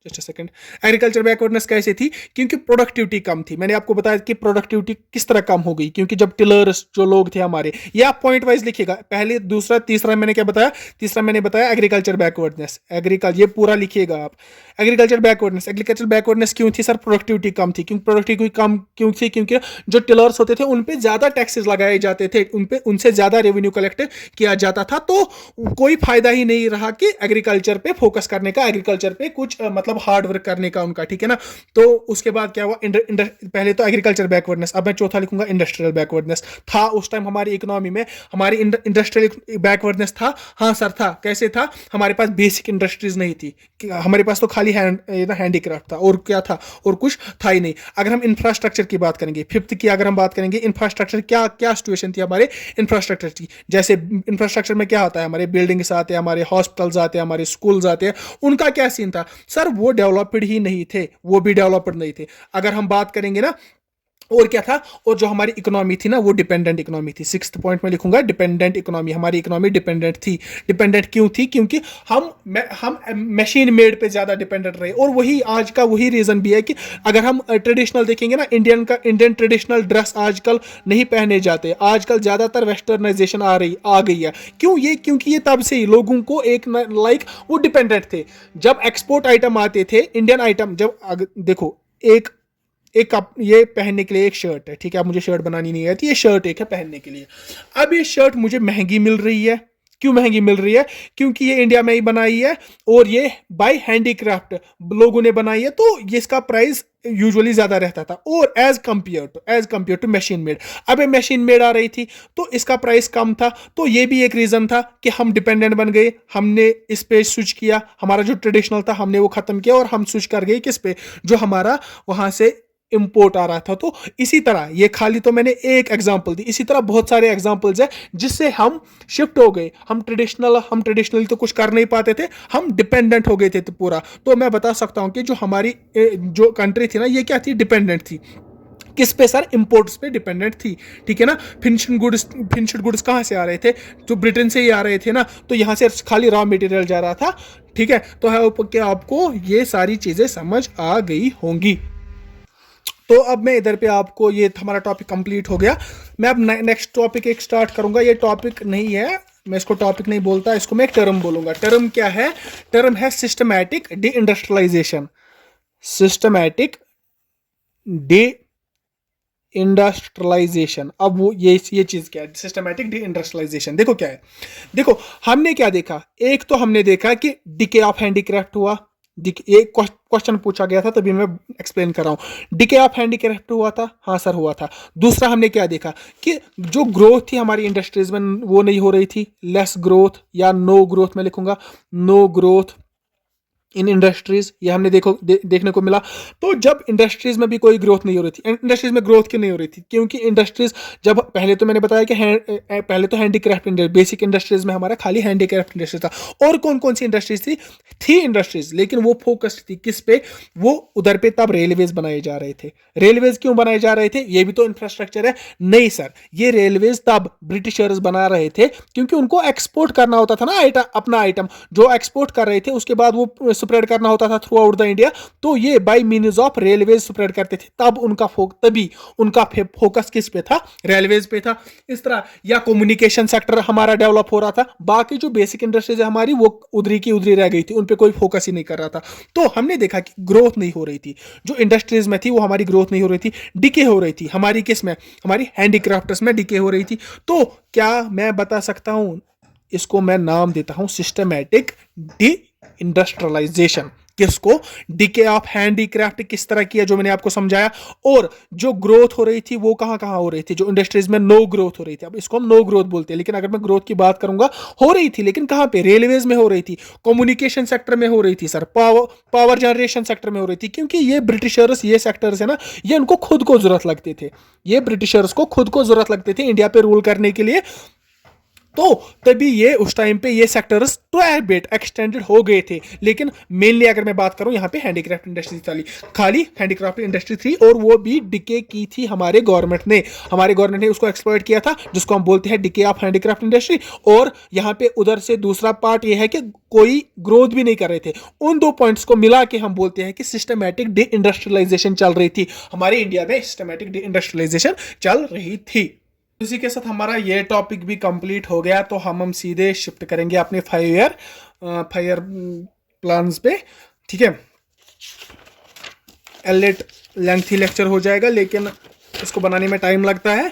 just second, agriculture backwardness कैसे थी, क्योंकि प्रोडक्टिविटी कम थी। मैंने आपको बताया कि प्रोडक्टिविटी किस तरह कम हो गई, क्योंकि जब टिलर्स जो लोग थे हमारे, ये आप पॉइंट वाइज लिखिएगा, पहले दूसरा तीसरा मैंने क्या बताया, तीसरा मैंने बताया एग्रीकल्चर बैकवर्डनेस, ये पूरा लिखिएगा आप। एग्रीकल्चर बैकवर्डनेस क्यों थी सर, प्रोडक्टिविटी कम थी, क्योंकि प्रोडक्टिविटी कम क्यों थी, क्योंकि जो टिलर्स होते थे उन पे ज्यादा टैक्सेस लगाए जाते थे, उनसे ज्यादा रेवेन्यू कलेक्ट किया जाता था, तो कोई फायदा ही नहीं रहा कि एग्रीकल्चर पे फोकस करने का, एग्रीकल्चर पे कुछ मतलब मतलब हार्ड वर्क करने का उनका, ठीक है ना। तो उसके बाद क्या हुआ, पहले तो एग्रीकल्चर बैकवर्डनेस, अब मैं चौथा लिखूंगा इंडस्ट्रियल बैकवर्डनेस था उस टाइम हमारी इकोनॉमी में, हमारी इंडस्ट्रियल बैकवर्डनेस था। हाँ सर था, कैसे था, हमारे पास बेसिक इंडस्ट्रीज नहीं थी, हमारे पास तो खाली हैंडीक्राफ्ट था, और क्या था, और कुछ था ही नहीं। अगर हम इंफ्रास्ट्रक्चर की बात करेंगे, फिफ्थ की अगर हम बात करेंगे, इंफ्रास्ट्रक्चर क्या क्या सिचुएशन थी हमारे इंफ्रास्ट्रक्चर की। जैसे इंफ्रास्ट्रक्चर में क्या होता है, हमारे बिल्डिंग्स आते हैं, हमारे हॉस्पिटल्स आते हैं, हमारे स्कूल्स आते हैं, उनका क्या सीन था सर, वो डेवलप्ड ही नहीं थे, वो भी डेवलप्ड नहीं थे। अगर हम बात करेंगे ना, और क्या था, और जो हमारी इकोनॉमी थी ना वो डिपेंडेंट इकोनॉमी थी। सिक्स्थ पॉइंट में लिखूंगा डिपेंडेंट इकोनॉमी, हमारी इकोनॉमी डिपेंडेंट थी। डिपेंडेंट क्यों थी, क्योंकि हम मशीन मेड पे ज्यादा डिपेंडेंट रहे, और वही आज का वही रीजन भी है कि अगर हम ट्रेडिशनल देखेंगे ना, इंडियन ट्रेडिशनल ड्रेस आजकल नहीं पहने जाते, आजकल ज्यादातर वेस्टर्नाइजेशन आ गई है। क्यों ये, क्योंकि ये तब से ही लोगों को एक वो डिपेंडेंट थे। जब एक्सपोर्ट आइटम आते थे, इंडियन आइटम, जब देखो एक एक ये पहनने के लिए एक शर्ट है, ठीक है, अब मुझे शर्ट बनानी नहीं आती, ये शर्ट एक है पहनने के लिए। अब ये शर्ट मुझे महंगी मिल रही है, क्यों महंगी मिल रही है, क्योंकि ये इंडिया में ही बनाई है, और ये बाय हैंडीक्राफ्ट लोगों ने बनाई है, तो ये इसका प्राइस यूजुअली ज्यादा रहता था, और as compare to machine made. अब ये मशीन मेड आ रही थी तो इसका प्राइस कम था, तो ये भी एक रीजन था कि हम डिपेंडेंट बन गए, हमने इस पे स्विच किया, हमारा जो ट्रेडिशनल था हमने वो खत्म किया, और हम स्विच कर गए किस पे, जो हमारा वहां से इंपोर्ट आ रहा था। तो इसी तरह, ये खाली तो मैंने एक एग्जांपल दी, इसी तरह बहुत सारे एग्जांपल्स है जिससे हम शिफ्ट हो गए। हम ट्रेडिशनली तो कुछ कर नहीं पाते थे, हम डिपेंडेंट हो गए थे तो पूरा। तो मैं बता सकता हूं कि जो हमारी जो कंट्री थी ना, ये क्या थी, डिपेंडेंट थी। किस पे सर, इंपोर्ट्स पे डिपेंडेंट थी, ठीक है ना। फिनिश्ड गुड्स कहाँ से आ रहे थे, जो ब्रिटेन से ही आ रहे थे ना, तो यहाँ से खाली रॉ मटेरियल जा रहा था, ठीक है। तो है कि आपको ये सारी चीजें समझ आ गई होंगी। तो अब मैं इधर पे आपको, ये हमारा टॉपिक कंप्लीट हो गया। मैं अब नेक्स्ट टॉपिक एक स्टार्ट करूंगा। ये टॉपिक नहीं है, मैं इसको टॉपिक नहीं बोलता, इसको मैं एक टर्म बोलूंगा। टर्म क्या है, टर्म है systematic deindustrialization. Systematic deindustrialization. अब वो ये चीज क्या है, सिस्टमैटिक डी इंडस्ट्रियलाइजेशन। देखो क्या है, देखो हमने क्या देखा, एक तो हमने देखा कि डिके ऑफ हैंडीक्राफ्ट हुआ, ये क्वेश्चन पूछा गया था तभी मैं एक्सप्लेन कर रहा हूं। डिके ऑफ हैंडीक्राफ्ट हुआ था, हाँ सर हुआ था। दूसरा हमने क्या देखा कि जो ग्रोथ थी हमारी इंडस्ट्रीज में वो नहीं हो रही थी, लेस ग्रोथ या नो ग्रोथ में लिखूंगा, नो ग्रोथ इन इंडस्ट्रीज, ये हमने देखने को मिला। तो जब इंडस्ट्रीज में भी कोई ग्रोथ नहीं हो रही थी, इंडस्ट्रीज में ग्रोथ क्यों नहीं हो रही थी, क्योंकि इंडस्ट्रीज जब पहले तो मैंने बताया कि पहले तो हैंडीक्राफ्ट बेसिक इंडस्ट्रीज में हमारा खाली हैंडीक्राफ्ट इंडस्ट्री था। और कौन कौन सी इंडस्ट्रीज थी इंडस्ट्रीज, लेकिन वो फोकस्ड थी किस पे, वो उधर पे तब रेलवेज बनाए जा रहे थे। रेलवेज क्यों बनाए जा रहे थे, ये भी तो इंफ्रास्ट्रक्चर है, नहीं सर, ये रेलवेज तब ब्रिटिशर्स बना रहे थे, क्योंकि उनको एक्सपोर्ट करना होता था ना अपना आइटम, जो एक्सपोर्ट कर रहे थे उसके बाद वो स्प्रेड करना होता था थ्रू आउट द इंडिया, तो ये bye means of railways spread करते थे। तब तभी उनका फोकस किस पे था, रेलवेज पे था। इस तरह, या कम्युनिकेशन सेक्टर हमारा डेवलप हो रहा था, बाकी जो बेसिक इंडस्ट्रीज है हमारी वो उधरी की उधरी रह गई थी, उन पे कोई फोकस ही नहीं कर रहा था। तो हमने देखा कि ग्रोथ नहीं हो रही थी, जो इंडस्ट्रीज में थी वो हमारी ग्रोथ नहीं हो रही थी, डिके हो रही थी हमारी, किस में, हमारी हैंडीक्राफ्ट्स में डिके हो रही थी। तो क्या मैं बता सकता हूं, इसको मैं नाम देता हूं सिस्टमैटिक डी इंडस्ट्रियलाइजेशन। किसको, डिके ऑफ हैंडीक्राफ्ट किस तरह किया, जो मैंने आपको समझाया। और जो ग्रोथ हो रही थी वो कहां कहां हो रही थी, जो इंडस्ट्रीज में नो ग्रोथ हो रही थी, अब इसको हम नो ग्रोथ बोलते हैं, लेकिन अगर मैं ग्रोथ की बात करूंगा, हो रही थी, लेकिन कहां पे, रेलवेज में हो रही थी, कम्युनिकेशन सेक्टर में हो रही थी सर, पावर जनरेशन सेक्टर में हो रही थी, क्योंकि ये ब्रिटिशर्स, ये सेक्टर्स है ना, ये उनको खुद को जरूरत लगते थे, ये ब्रिटिशर्स को खुद को जरूरत लगते थे इंडिया पे रूल करने के लिए। तो तभी ये उस टाइम पे ये सेक्टर्स तो बिट एक्सटेंडेड हो गए थे। लेकिन मेनली अगर मैं बात करूं, यहाँ पे हैंडीक्राफ्ट इंडस्ट्री थी, खाली हैंडीक्राफ्ट इंडस्ट्री थी, और वो भी डिके की थी हमारे गवर्नमेंट ने उसको एक्सप्लॉइट किया था, जिसको हम बोलते हैं डिके ऑफ हैंडीक्राफ्ट इंडस्ट्री। और यहाँ पे उधर से दूसरा पार्ट ये है कि कोई ग्रोथ भी नहीं कर रहे थे। उन दो पॉइंट्स को मिला के हम बोलते हैं कि सिस्टमैटिक डी इंडस्ट्रियलाइजेशन चल रही थी हमारे इंडिया में, सिस्टमैटिक डी इंडस्ट्रियलाइजेशन चल रही थी। इसी के साथ हमारा ये टॉपिक भी कंप्लीट हो गया, तो हम सीधे शिफ्ट करेंगे अपने 5 ईयर प्लान्स पे, ठीक है। एलेट लेंथी लेक्चर हो जाएगा, लेकिन इसको बनाने में टाइम लगता है,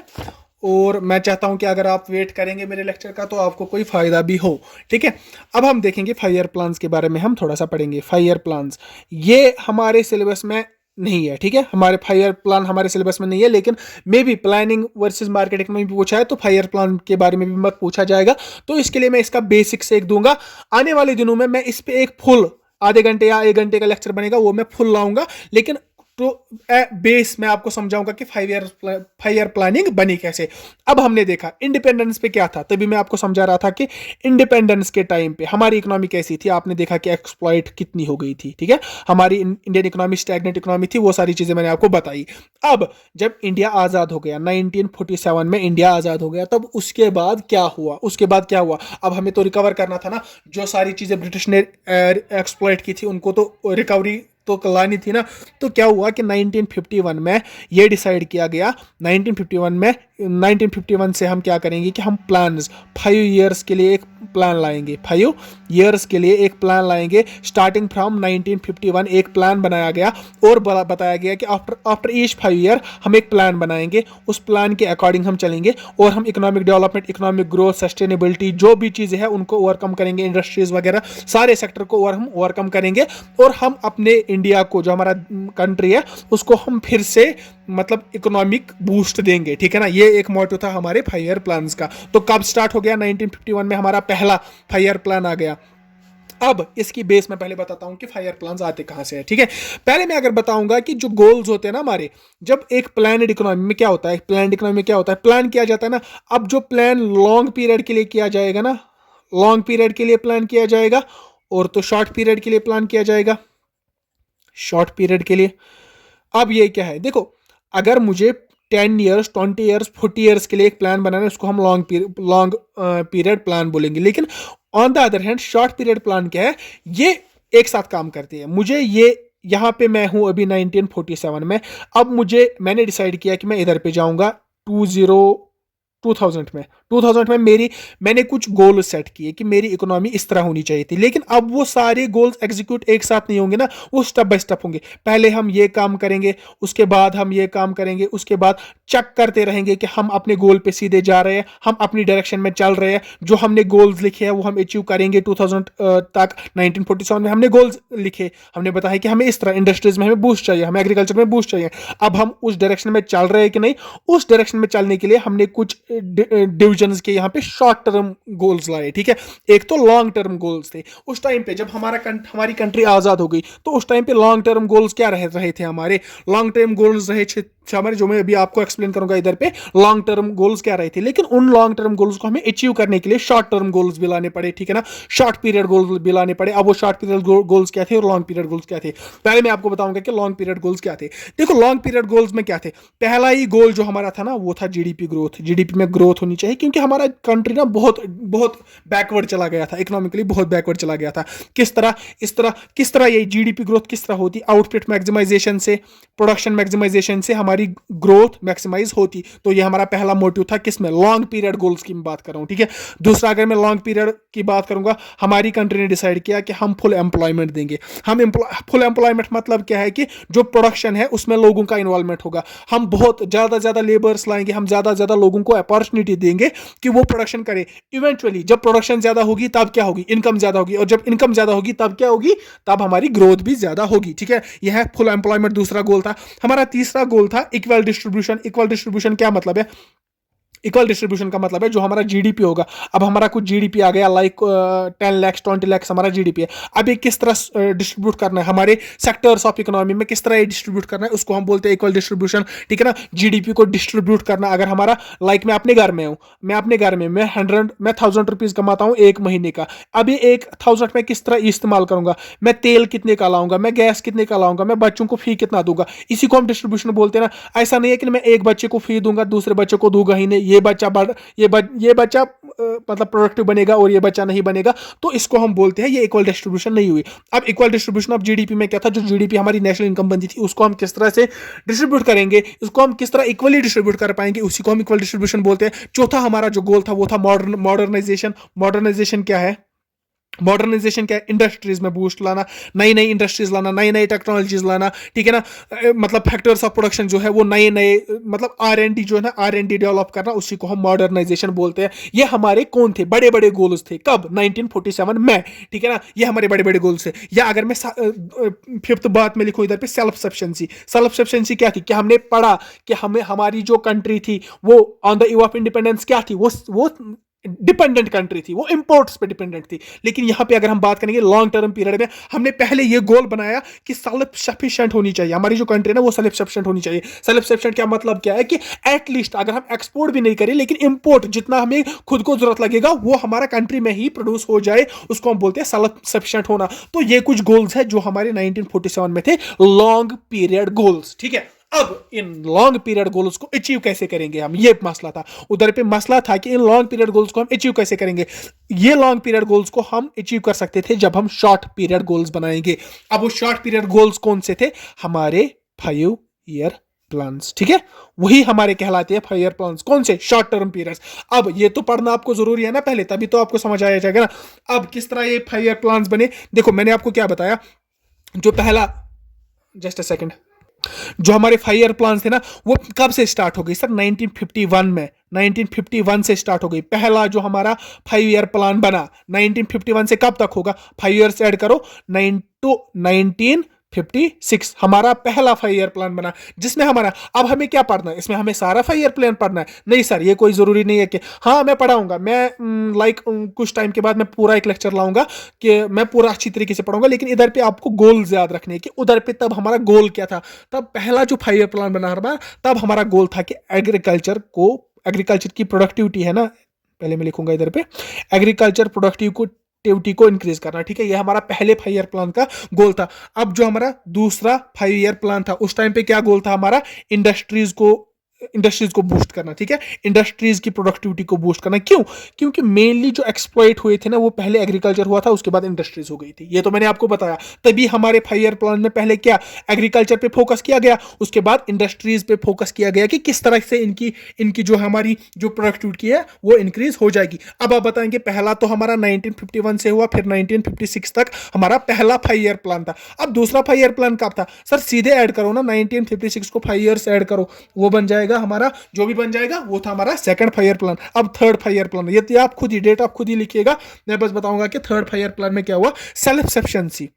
और मैं चाहता हूं कि अगर आप वेट करेंगे मेरे लेक्चर का तो आपको कोई फायदा भी हो। ठीक है, अब हम देखेंगे 5 ईयर प्लान्स के बारे में, हम थोड़ा सा पढ़ेंगे 5 ईयर प्लान्स। ये हमारे सिलेबस में नहीं है, ठीक है, हमारे 5 ईयर प्लान हमारे सिलेबस में नहीं है, लेकिन मे भी प्लानिंग वर्सेस मार्केटिंग में भी पूछा है तो 5 ईयर प्लान के बारे में भी मत पूछा जाएगा। तो इसके लिए मैं इसका बेसिक से एक दूंगा। आने वाले दिनों में मैं इस पे एक फुल आधे घंटे या 1 घंटे का लेक्चर बनेगा, वो मैं फुल लाऊंगा, लेकिन तो बेस मैं आपको समझाऊंगा कि 5 ईयर प्लानिंग बनी कैसे। अब हमने देखा इंडिपेंडेंस पे क्या था, तभी मैं आपको समझा रहा था कि इंडिपेंडेंस के टाइम पे हमारी इकोनॉमी कैसी थी। आपने देखा कि एक्सप्लॉइट कितनी हो गई थी, ठीक है, हमारी इंडियन इकोनॉमी स्टैग्नेंट इकोनॉमी थी, वो सारी चीजें मैंने आपको बताई। अब जब इंडिया आजाद हो गया 1947 में, इंडिया आजाद हो गया, तब उसके बाद क्या हुआ, उसके बाद क्या हुआ, अब हमें तो रिकवर करना था ना। जो सारी चीजें ब्रिटिश ने एक्सप्लॉइट की थी उनको तो रिकवरी तो लानी थी ना। तो क्या हुआ कि 1951 में ये डिसाइड किया गया, 1951 से हम क्या करेंगे कि हम प्लान्स 5 ईयर्स के लिए एक प्लान लाएंगे, 5 ईयर्स के लिए एक प्लान लाएंगे। स्टार्टिंग फ्रॉम 1951 एक प्लान बनाया गया और बताया गया कि आफ्टर ईच 5 ईयर हम एक प्लान बनाएंगे, उस प्लान के अकॉर्डिंग हम चलेंगे और हम economic development, economic growth, sustainability जो भी चीज़ें हैं उनको ओवरकम करेंगे, इंडस्ट्रीज वगैरह सारे सेक्टर को हम ओवरकम करेंगे और हम अपने इंडिया को, जो हमारा कंट्री है, उसको हम फिर से मतलब इकोनॉमिक बूस्ट देंगे। ठीक है ना, ये एक मोटो था हमारे 5 ईयर प्लान्स का। तो कब स्टार्ट हो गया, 1951 में हमारा पहला 5 ईयर प्लान आ गया। अब इसकी बेस में पहले बताता हूं कि 5 ईयर प्लान्स आते कहां से है। ठीक है, पहले मैं अगर बताऊंगा कि जो गोल्स होते हैं ना हमारे, जब एक प्लानड इकोनॉमी में क्या होता है, प्लानड इकोनॉमी में क्या होता है, प्लान किया जाता है ना। अब जो प्लान लॉन्ग पीरियड के लिए किया जाएगा ना, लॉन्ग पीरियड के लिए प्लान किया जाएगा और तो शॉर्ट पीरियड के लिए प्लान किया जाएगा, शॉर्ट पीरियड के लिए। अब ये क्या है, देखो, अगर मुझे 10 ईयर्स, 20 ईयर्स, 40 ईयर्स के लिए एक प्लान बनाना है, उसको हम लॉन्ग पीरियड प्लान बोलेंगे। लेकिन on the other hand short period plan क्या है, ये एक साथ काम करती है। मुझे ये यहां पे मैं हूं अभी 1947 में, अब मैंने डिसाइड किया कि मैं इधर पे जाऊंगा 2000 में, 2000 में मैंने कुछ गोल सेट किए कि मेरी इकोनॉमी इस तरह होनी चाहिए थी। लेकिन अब वो सारे गोल्स एग्जीक्यूट एक साथ नहीं होंगे ना, वो स्टेप बाय स्टेप होंगे। पहले हम ये काम करेंगे, उसके बाद हम ये काम करेंगे, उसके बाद चेक करते रहेंगे कि हम अपने गोल पे सीधे जा रहे हैं, हम अपनी डायरेक्शन में चल रहे हैं। जो हमने गोल्स लिखे हैं वो हम अचीव करेंगे 2000 तक। 1947 में हमने गोल्स लिखे, हमने बताया कि हमें इस तरह इंडस्ट्रीज में हमें बूस्ट चाहिए, हमें एग्रीकल्चर में बूस्ट चाहिए। अब हम उस डायरेक्शन में चल रहे हैं कि नहीं, उस डायरेक्शन में चलने के लिए हमने कुछ डिविजन्स के यहाँ पे शॉर्ट टर्म गोल्स लाए। ठीक है, एक तो लॉन्ग टर्म गोल्स थे। उस टाइम पे जब हमारी कंट्री आजाद हो गई तो उस टाइम पे लॉन्ग टर्म गोल्स क्या रहे थे हमारे, लॉन्ग टर्म गोल्स रहे हमारे, जो मैं अभी आपको एक्सप्लेन करूंगा इधर पे, लॉन्ग टर्म गोल्स क्या रहे थे। लेकिन उन लॉन्ग टर्म गोल्स को हमें अचीव करने के लिए शॉर्ट टर्म गोल्स भी लाने पड़े। ठीक है ना, शॉर्ट पीरियड गोल्स भी लाने पड़े। अब वो शॉर्ट पीरियड गोल्स क्या थे और लॉन्ग पीरियड गोल्स क्या थे, पहले मैं आपको बताऊंगा कि लॉन्ग पीरियड गोल्स क्या थे। देखो, लॉन्ग पीरियड गोल्स में क्या थे, पहला ही गोल जो हमारा था ना वो था जीडीपी ग्रोथ। जीडीपी में ग्रोथ होनी चाहिए, क्योंकि हमारा कंट्री ना बहुत बहुत बैकवर्ड चला गया था, इकोनॉमिकली बहुत बैकवर्ड चला गया था। किस तरह ये जीडीपी ग्रोथ किस तरह होती, आउटपुट मैक्सिमाइजेशन से, प्रोडक्शन मैक्सिमाइजेशन से हमारी ग्रोथ मैक्सिमाइज होती। तो ये हमारा पहला मोटिव था, किसमें, लॉन्ग पीरियड गोल्स की बात कर रहा हूं। ठीक है, दूसरा अगर मैं लॉन्ग पीरियड की बात करूंगा, हमारी कंट्री ने डिसाइड किया कि हम फुल एम्प्लॉयमेंट देंगे। फुल एम्प्लॉयमेंट मतलब क्या है कि जो प्रोडक्शन है उसमें लोगों का इन्वॉल्वमेंट होगा। हम बहुत ज्यादा लेबर्स लाएंगे, हम ज्यादा लोगों को अपॉर्चुनिटी देंगे कि वो प्रोडक्शन करे। इवेंचुअली जब प्रोडक्शन ज्यादा होगी तब क्या होगी, इनकम ज्यादा होगी, और जब इनकम ज्यादा होगी तब क्या होगी, तब हमारी ग्रोथ भी ज्यादा होगी। ठीक है, यह है फुल एम्प्लॉयमेंट, दूसरा गोल था। हमारा तीसरा गोल था इक्वल डिस्ट्रीब्यूशन। इक्वल डिस्ट्रीब्यूशन क्या मतलब है, इक्वल डिस्ट्रीब्यूशन का मतलब है जो हमारा जीडीपी होगा। अब हमारा कुछ जीडीपी आ गया, लाइक 10 लाख 20 लाख हमारा जीडीपी है। अब ये किस तरह डिस्ट्रीब्यूट करना है, हमारे सेक्टर्स ऑफ इकोनॉमी में किस तरह ये डिस्ट्रीब्यूट करना है, उसको हम बोलते हैं इक्वल डिस्ट्रीब्यूशन। ठीक है ना, जीडीपी को डिस्ट्रीब्यूट करना। अगर हमारा, लाइक मैं अपने घर में हूँ, मैं 1000 रुपीज कमाता हूँ एक महीने का। अब ये 1000 में किस तरह इस्तेमाल करूंगा, मैं तेल कितने का लाऊंगा, मैं गैस कितने का लाऊंगा, मैं बच्चों को फी कितना दूंगा, इसी को हम डिस्ट्रीब्यूशन बोलते हैं ना। ऐसा नहीं है कि मैं एक बच्चे को फी दूंगा दूसरे बच्चे को दूंगा ही नहीं, ये बच्चा मतलब प्रोडक्टिव बनेगा और ये बच्चा नहीं बनेगा, तो इसको हम बोलते हैं ये इक्वल डिस्ट्रीब्यूशन नहीं हुई। अब इक्वल डिस्ट्रीब्यूशन ऑफ जीडीपी में क्या था, जो जीडीपी हमारी नेशनल इनकम बनती थी उसको हम किस तरह से डिस्ट्रीब्यूट करेंगे, इसको हम किस तरह इक्वली डिस्ट्रीब्यूट कर पाएंगे, उसी को हम इक्वल डिस्ट्रीब्यूशन बोलते हैं। चौथा हमारा जो गोल था वो था मॉडर्नाइजेशन। मॉडर्नाइजेशन क्या है, मॉडर्नाइजेशन क्या है, इंडस्ट्रीज में बूस्ट लाना, नई नई इंडस्ट्रीज लाना, नई नई टेक्नोलॉजीज लाना, ठीक है ना। मतलब फैक्टर्स ऑफ प्रोडक्शन जो है वो नए नए, मतलब R&D जो है ना, R&D डेवलप करना, उसी को हम मॉडर्नाइजेशन बोलते हैं। ये हमारे कौन थे, बड़े बड़े गोल्स थे, कब, 1947 में, ठीक है ना। ये हमारे बड़े बड़े गोल्स थे। या अगर मैं फिफ्थ बात में लिखूं इधर पे, सेल्फ सफिशिएंसी। सेल्फ सफिशिएंसी क्या थी, कि हमने पढ़ा कि हमें, हमारी जो कंट्री थी वो on the eve of independence क्या थी, वो डिपेंडेंट कंट्री थी, वो इंपोर्ट्स पे डिपेंडेंट थी। लेकिन यहां पे अगर हम बात करेंगे लॉन्ग टर्म पीरियड में, हमने पहले ये गोल बनाया कि सेल्फ सफिशिएंट होनी चाहिए हमारी जो कंट्री है ना, वो सेल्फ सफिशिएंट होनी चाहिए। सेल्फ सफिशिएंट क्या मतलब, क्या है कि एटलीस्ट अगर हम एक्सपोर्ट भी नहीं करें, लेकिन इंपोर्ट जितना हमें खुद को जरूरत लगेगा वो हमारा कंट्री में ही प्रोड्यूस हो जाए, उसको हम बोलते हैं सेल्फ सफिशिएंट होना। तो ये कुछ गोल्स है जो हमारे 1947 में थे, लॉन्ग पीरियड गोल्स, ठीक है। अब इन लॉन्ग पीरियड गोल्स को अचीव कैसे करेंगे हम, ये मसला था। उधर पे मसला था कि इन लॉन्ग पीरियड गोल्स को हम अचीव कैसे करेंगे। ये लॉन्ग पीरियड गोल्स को हम अचीव कर सकते थे जब हम शॉर्ट पीरियड गोल्स बनाएंगे। अब वो शॉर्ट पीरियड गोल्स कौन से थे, हमारे 5 ईयर प्लान्स, ठीक है। वही हमारे कहलाते हैं 5 ईयर प्लान्स, कौन से, शॉर्ट टर्म पीरियड्स। अब ये तो पढ़ना आपको जरूरी है ना पहले, तभी तो आपको समझ आया जाएगा ना। अब किस तरह ये 5 ईयर प्लान्स बने, देखो मैंने आपको क्या बताया, जो पहला, जस्ट अ सेकंड, जो हमारे 5 ईयर प्लान थे ना, वो कब से स्टार्ट हो गई सर, 1951 में, 1951 से स्टार्ट हो गई। पहला जो हमारा 5 ईयर प्लान बना 1951 से कब तक होगा, 5 ईयर्स ऐड करो, 1956 हमारा पहला 5 ईयर प्लान बना, जिसमें हमारा, अब हमें क्या पढ़ना है इसमें, हमें सारा 5 ईयर प्लान पढ़ना है, नहीं सर ये कोई जरूरी नहीं है कि हाँ मैं पढ़ाऊंगा, मैं कुछ टाइम के बाद मैं पूरा एक लेक्चर लाऊंगा कि मैं पूरा अच्छी तरीके से पढ़ूंगा। लेकिन इधर पे आपको गोल्स याद रखने कि उधर पे तब हमारा गोल क्या था, तब पहला जो 5 ईयर प्लान बना हमारा, तब हमारा गोल था कि एग्रीकल्चर की प्रोडक्टिविटी है ना, पहले मैं लिखूंगा इधर पे, एग्रीकल्चर प्रोडक्टिविटी को इंक्रीज करना, ठीक है। ये हमारा पहले 5 ईयर प्लान का गोल था। अब जो हमारा दूसरा 5 ईयर प्लान था, उस टाइम पे क्या गोल था हमारा, इंडस्ट्रीज को बूस्ट करना, ठीक है। इंडस्ट्रीज की प्रोडक्टिविटी को बूस्ट करना, क्यों, क्योंकि मेनली जो एक्सप्लॉइट हुए थे ना, वो पहले एग्रीकल्चर हुआ था, उसके बाद इंडस्ट्रीज हो गई थी। ये तो मैंने आपको बताया। तभी हमारे 5 ईयर प्लान में पहले क्या, एग्रीकल्चर पे फोकस किया गया, उसके बाद इंडस्ट्रीज पे फोकस किया गया कि किस तरह से इनकी इनकी जो हमारी जो प्रोडक्टिविटी है वो इंक्रीज हो जाएगी। अब आप बताएंगे, पहला तो हमारा 1951 से हुआ, फिर 1956 तक हमारा पहला 5 ईयर प्लान था। अब दूसरा 5 ईयर प्लान कब था सर, सीधे ऐड करो ना, 1956 को 5 ईयर्स ऐड करो, वो बन जाएगा हमारा, जो भी बन जाएगा वो था हमारा सेकंड 5 ईयर प्लान। अब थर्ड 5 ईयर प्लान, ये आप खुद ही डेट आप खुद ही लिखिएगा, मैं बस बताऊंगा कि थर्ड 5 ईयर प्लान में क्या हुआ, सेल्फ सफिशिएंसी।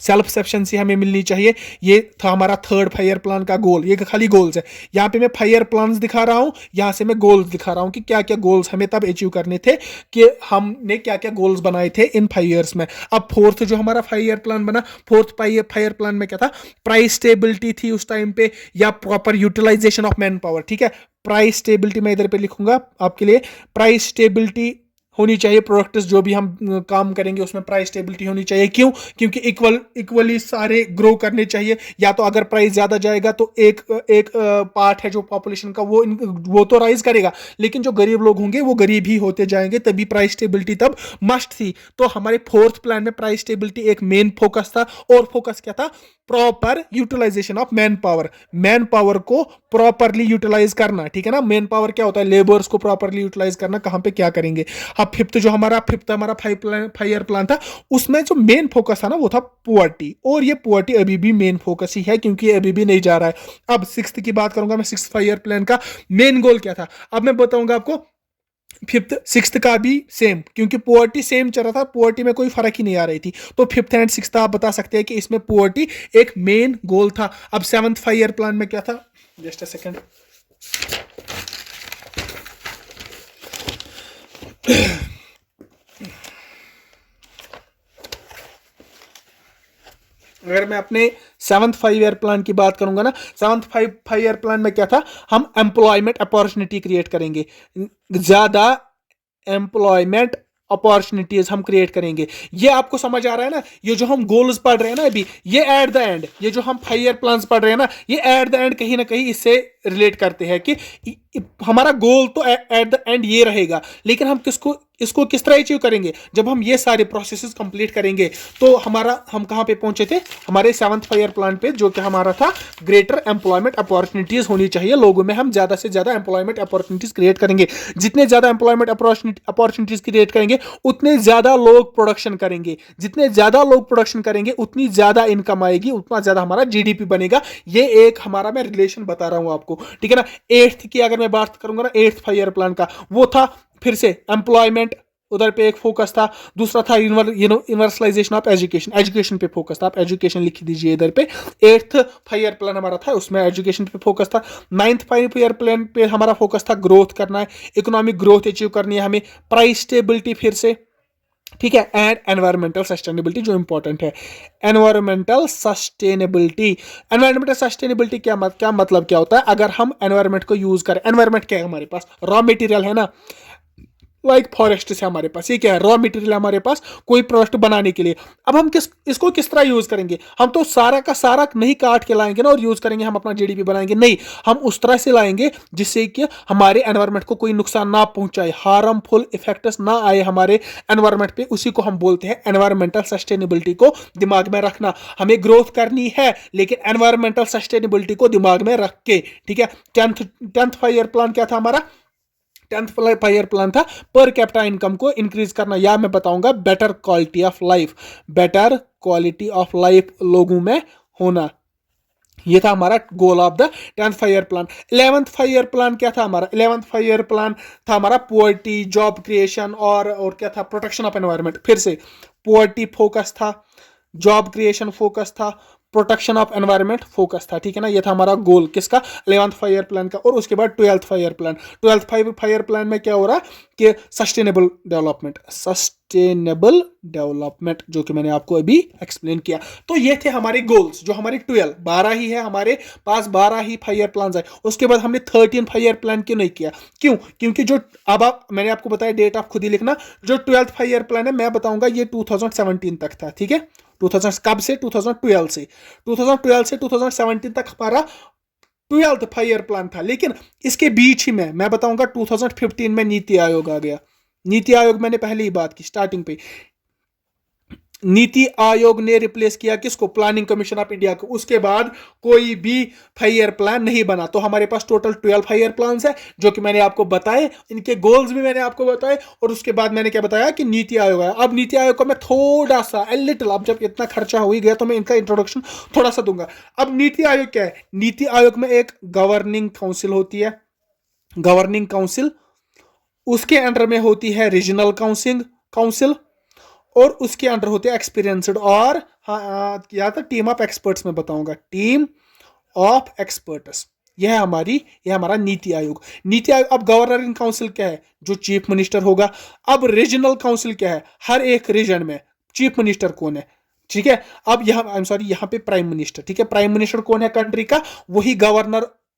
सेल्फ सफिशिएंसी हमें मिलनी चाहिए, ये था हमारा थर्ड 5 ईयर प्लान का गोल। ये खाली गोल्स है, यहाँ पे मैं 5 ईयर प्लान्स दिखा रहा हूँ, यहाँ से मैं गोल्स दिखा रहा हूँ कि क्या क्या गोल्स हमें तब अचीव करने थे, कि हमने क्या क्या गोल्स बनाए थे इन 5 ईयर्स में। अब फोर्थ जो हमारा 5 ईयर प्लान बना, फोर्थ 5 ईयर प्लान में क्या था, प्राइस स्टेबिलिटी थी उस टाइम पे, या proper utilization of manpower, ठीक है। प्राइस स्टेबिलिटी मैं इधर पे लिखूंगा आपके लिए, प्राइस स्टेबिलिटी होनी चाहिए। प्रोडक्ट्स जो भी हम काम करेंगे उसमें प्राइस स्टेबिलिटी होनी चाहिए, क्यों, क्योंकि इक्वली सारे ग्रो करने चाहिए। या तो अगर प्राइस ज्यादा जाएगा तो एक एक पार्ट है जो पॉपुलेशन का, वो तो राइज करेगा, लेकिन जो गरीब लोग होंगे वो गरीब ही होते जाएंगे, तभी प्राइस स्टेबिलिटी तब मस्ट थी। तो हमारे फोर्थ प्लान में प्राइस स्टेबिलिटी एक मेन फोकस था, और फोकस क्या था, proper utilization of manpower, manpower को प्रॉपरली यूटिलाइज करना, ठीक है ना। मैन पावर क्या होता है, लेबर्स को प्रॉपरली यूटिलाइज करना, कहां पे क्या करेंगे। अब फिफ्थ हमारा 5 ईयर प्लान था, उसमें जो मेन फोकस था ना वो था पुअर्टी, और ये पुअर्टी अभी भी मेन फोकस ही है, क्योंकि अभी भी नहीं जा रहा है। अब सिक्स्थ की बात करूंगा मैं, सिक्स्थ 5 ईयर प्लान का मेन गोल क्या था, अब मैं बताऊंगा आपको। फिफ्थ सिक्स्थ का भी सेम, क्योंकि पुअर्टी सेम चल रहा था, पुअर्टी में कोई फर्क ही नहीं आ रही थी, तो फिफ्थ एंड सिक्स्थ आप बता सकते हैं कि इसमें पुअर्टी एक मेन गोल था। अब सेवंथ 5 ईयर प्लान में क्या था, जस्ट अ सेकंड, अगर मैं अपने सेवंथ 5 ईयर प्लान की बात करूंगा ना, सेवंथ 5 ईयर प्लान में क्या था, हम एम्प्लॉयमेंट अपॉर्चुनिटी क्रिएट करेंगे, ज्यादा एम्प्लॉयमेंट अपॉर्चुनिटीज हम क्रिएट करेंगे। ये आपको समझ आ रहा है ना, ये जो हम गोल्स पढ़ रहे हैं ना अभी, ये एट द एंड, ये जो हम 5 ईयर प्लान्स पढ़ रहे हैं ना, ये एट द एंड कहीं ना कहीं इससे रिलेट करते हैं कि हमारा गोल तो एट द एंड ये रहेगा, लेकिन हम इसको किस तरह अचीव करेंगे। जब हम ये सारे प्रोसेसेस कंप्लीट करेंगे तो हम कहाँ पे पहुंचे थे, हमारे 7th फाइव ईयर प्लान पे, जो कि हमारा था ग्रेटर एम्प्लॉयमेंट अपॉर्चुनिटीज होनी चाहिए लोगों में, हम ज्यादा से ज्यादा एम्प्लॉयमेंट अपॉर्चुनिटीज क्रिएट करेंगे। जितने ज्यादा एम्प्लॉयमेंट अपॉर्चुनिटीज क्रिएट करेंगे उतने ज्यादा लोग प्रोडक्शन करेंगे, जितने ज्यादा लोग प्रोडक्शन करेंगे उतनी ज्यादा इनकम आएगी, उतना ज्यादा हमारा जीडीपी बनेगा। ये एक हमारा मैं रिलेशन बता रहा हूं आपको, ठीक है ना। 8th की अगर मैं बात करूंगा ना, 8th फाइव ईयर प्लान का, वो था फिर से एम्प्लॉयमेंट, उधर पे एक फोकस था। दूसरा था यूनिवर्सलाइजेशन ऑफ एजुकेशन, एजुकेशन पे फोकस था। आप एजुकेशन लिख दीजिए इधर पे। 8th फाइव ईयर प्लान हमारा था, उसमें एजुकेशन पे फोकस था। 9th फाइव ईयर प्लान पे हमारा फोकस था ग्रोथ करना है, इकोनॉमिक ग्रोथ अचीव करनी है हमें, प्राइस स्टेबिलिटी फिर से, ठीक है, एंड एनवायरमेंटल सस्टेनेबिलिटी जो इंपॉर्टेंट है। एनवायरमेंटल सस्टेनेबिलिटी, एनवायरमेंटल सस्टेनेबिलिटी क्या मतलब क्या होता है। अगर हम एनवायरमेंट को यूज करें, एनवायरमेंट क्या है हमारे पास, रॉ मटेरियल है ना, लाइक फॉरेस्ट से हमारे पास ये क्या है, रॉ मटेरियल हमारे पास कोई प्रोडक्ट बनाने के लिए। अब हम इसको किस तरह यूज करेंगे, हम तो सारा का सारा नहीं काट के लाएंगे ना और यूज करेंगे, हम अपना जीडीपी बनाएंगे, नहीं, हम उस तरह से लाएंगे जिससे कि हमारे एनवायरमेंट को कोई नुकसान ना पहुंचाए, हार्मफुल इफेक्ट्स ना आए हमारे एनवायरमेंट पे। उसी को हम बोलते हैं एनवायरमेंटल सस्टेनेबिलिटी को दिमाग में रखना। हमें ग्रोथ करनी है लेकिन एनवायरमेंटल सस्टेनेबिलिटी को दिमाग में रख के, ठीक है। 10th फाइव ईयर प्लान क्या था हमारा, 10th फाइव ईयर प्लान था पर कैपिटा इनकम को इंक्रीज करना, या मैं बताऊंगा better quality of life, better quality of life लोगों में होना। ये था हमारा goal of the 10th five year plan. 11th five year plan क्या था हमारा, 11th फाइव ईयर प्लान था हमारा पुअर्टी, जॉब क्रिएशन और क्या था, प्रोटेक्शन ऑफ एनवायरमेंट। फिर से पुअर्टी फोकस था, जॉब क्रिएशन फोकस था, प्रोटेक्शन ऑफ एनवायरमेंट फोकस था, ठीक है ना। ये था हमारा गोल किसका, 11th फाइव ईयर प्लान का। और उसके बाद 12th five year plan, 12th five year plan में क्या हो रहा है कि सस्टेनेबल डेवलपमेंट, सस्टेनेबल डेवलपमेंट, जो कि मैंने आपको अभी एक्सप्लेन किया। तो ये थे हमारे गोल्स, जो हमारे 12 ही है हमारे पास, 12 ही फाइव ईयर प्लान है। उसके बाद हमने 13 फाइव ईयर प्लान क्यों नहीं किया, क्यों, क्योंकि जो मैंने आपको बताया, डेट आप खुद ही लिखना, जो 12th फाइव ईयर प्लान है मैं बताऊंगा ये 2017 तक था, ठीक है। 2000 कब से, 2012 से 2017 तक हमारा 12th फाइव ईयर प्लान था। लेकिन इसके बीच ही में मैं बताऊंगा 2015 में नीति आयोग आ गया। नीति आयोग मैंने पहले ही बात की स्टार्टिंग पे, नीति आयोग ने रिप्लेस किया किसको, प्लानिंग कमीशन ऑफ इंडिया को। उसके बाद कोई भी फाइव ईयर प्लान नहीं बना। तो हमारे पास टोटल 12 फाइव ईयर प्लान है, जो कि मैंने आपको बताए, इनके गोल्स भी मैंने आपको बताए। और उसके बाद मैंने क्या बताया कि नीति आयोग है। अब नीति आयोग को मैं थोड़ा सा लिटिल, अब जब इतना खर्चा हो ही गया तो मैं इनका इंट्रोडक्शन थोड़ा सा दूंगा। अब नीति आयोग क्या है, नीति आयोग में एक गवर्निंग काउंसिल होती है, गवर्निंग काउंसिल, उसके अंडर में होती है रीजनल काउंसिल, और उसके अंडर होते हैं एक्सपीरियंस्ड और या तो टीम ऑफ एक्सपर्ट्स में बताऊंगा, टीम ऑफ एक्सपर्ट्स। यह हमारा नीति आयोग। नीति आयोग, अब गवर्नर इन काउंसिल क्या है, जो चीफ मिनिस्टर होगा। अब रीजनल काउंसिल क्या है, हर एक रीजन में चीफ मिनिस्टर कौन है, ठीक है। अब यहाँ पे प्राइम मिनिस्टर, ठीक है। प्राइम मिनिस्टर कौन है कंट्री का, वही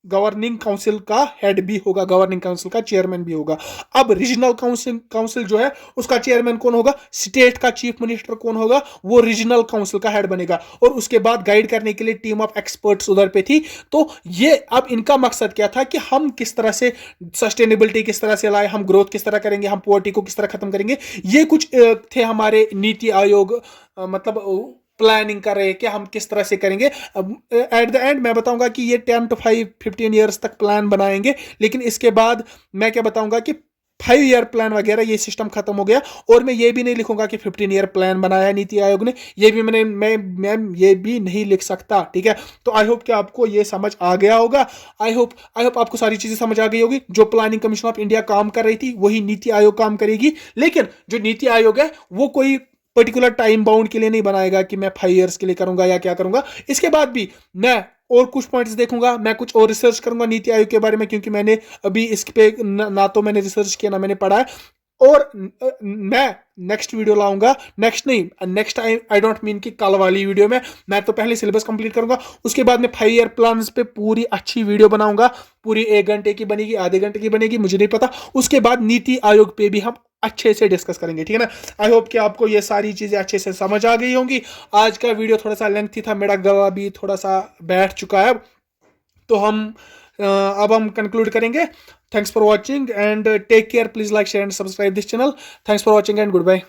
गवर्निंग काउंसिल का हेड भी होगा, गवर्निंग काउंसिल का चेयरमैन भी होगा। अब रीजनल काउंसिल जो है उसका चेयरमैन कौन होगा, स्टेट का चीफ मिनिस्टर कौन होगा, वो रीजनल काउंसिल का हेड बनेगा। और उसके बाद गाइड करने के लिए टीम ऑफ एक्सपर्ट्स उधर पे थी। तो ये अब इनका मकसद क्या था कि हम किस तरह से सस्टेनेबिलिटी किस तरह से लाए, हम ग्रोथ किस तरह करेंगे, हम पॉवर्टी को किस तरह खत्म करेंगे। ये कुछ थे हमारे नीति आयोग, मतलब प्लानिंग कर रहे हैं कि हम किस तरह से करेंगे। एट द एंड मैं बताऊंगा कि ये 10 to 15 ईयर्स तक प्लान बनाएंगे। लेकिन इसके बाद मैं क्या बताऊंगा कि 5 ईयर प्लान वगैरह ये सिस्टम खत्म हो गया। और मैं ये भी नहीं लिखूंगा कि 15 ईयर प्लान बनाया नीति आयोग ने, ये भी मैं ये भी नहीं लिख सकता, ठीक है। तो आई होप कि आपको ये समझ आ गया होगा। आई होप आपको सारी चीजें समझ आ गई होगी। जो प्लानिंग कमीशन ऑफ इंडिया काम कर रही थी वही नीति आयोग काम करेगी। लेकिन जो नीति आयोग है वो कोई पर्टिकुलर टाइम बाउंड के लिए नहीं बनाएगा कि मैं 5 ईयर्स के लिए करूंगा या क्या करूंगा। इसके बाद भी मैं और कुछ पॉइंट्स देखूंगा, मैं कुछ और रिसर्च करूंगा नीति आयोग के बारे में, क्योंकि मैंने अभी इस पे ना तो मैंने रिसर्च किया ना मैंने पढ़ा है। और मैं नेक्स्ट वीडियो लाऊंगा, next time I don't mean कि कल वाली वीडियो में, मैं तो पहले सिलेबस कंप्लीट करूंगा। उसके बाद मैं 5 ईयर प्लान्स पे पूरी अच्छी वीडियो बनाऊंगा, पूरी 1 घंटे की बनेगी, आधे घंटे की बनेगी, मुझे नहीं पता। उसके बाद नीति आयोग पे भी हम अच्छे से डिस्कस करेंगे, ठीक है ना। आई होप कि आपको ये सारी चीजें अच्छे से समझ आ गई होंगी। आज का वीडियो थोड़ा सा लेंथी था, मेरा गला भी थोड़ा सा बैठ चुका है, तो हम अब हम कंक्लूड करेंगे। Thanks for watching and take care, please like share and subscribe this channel. Thanks for watching and good bye.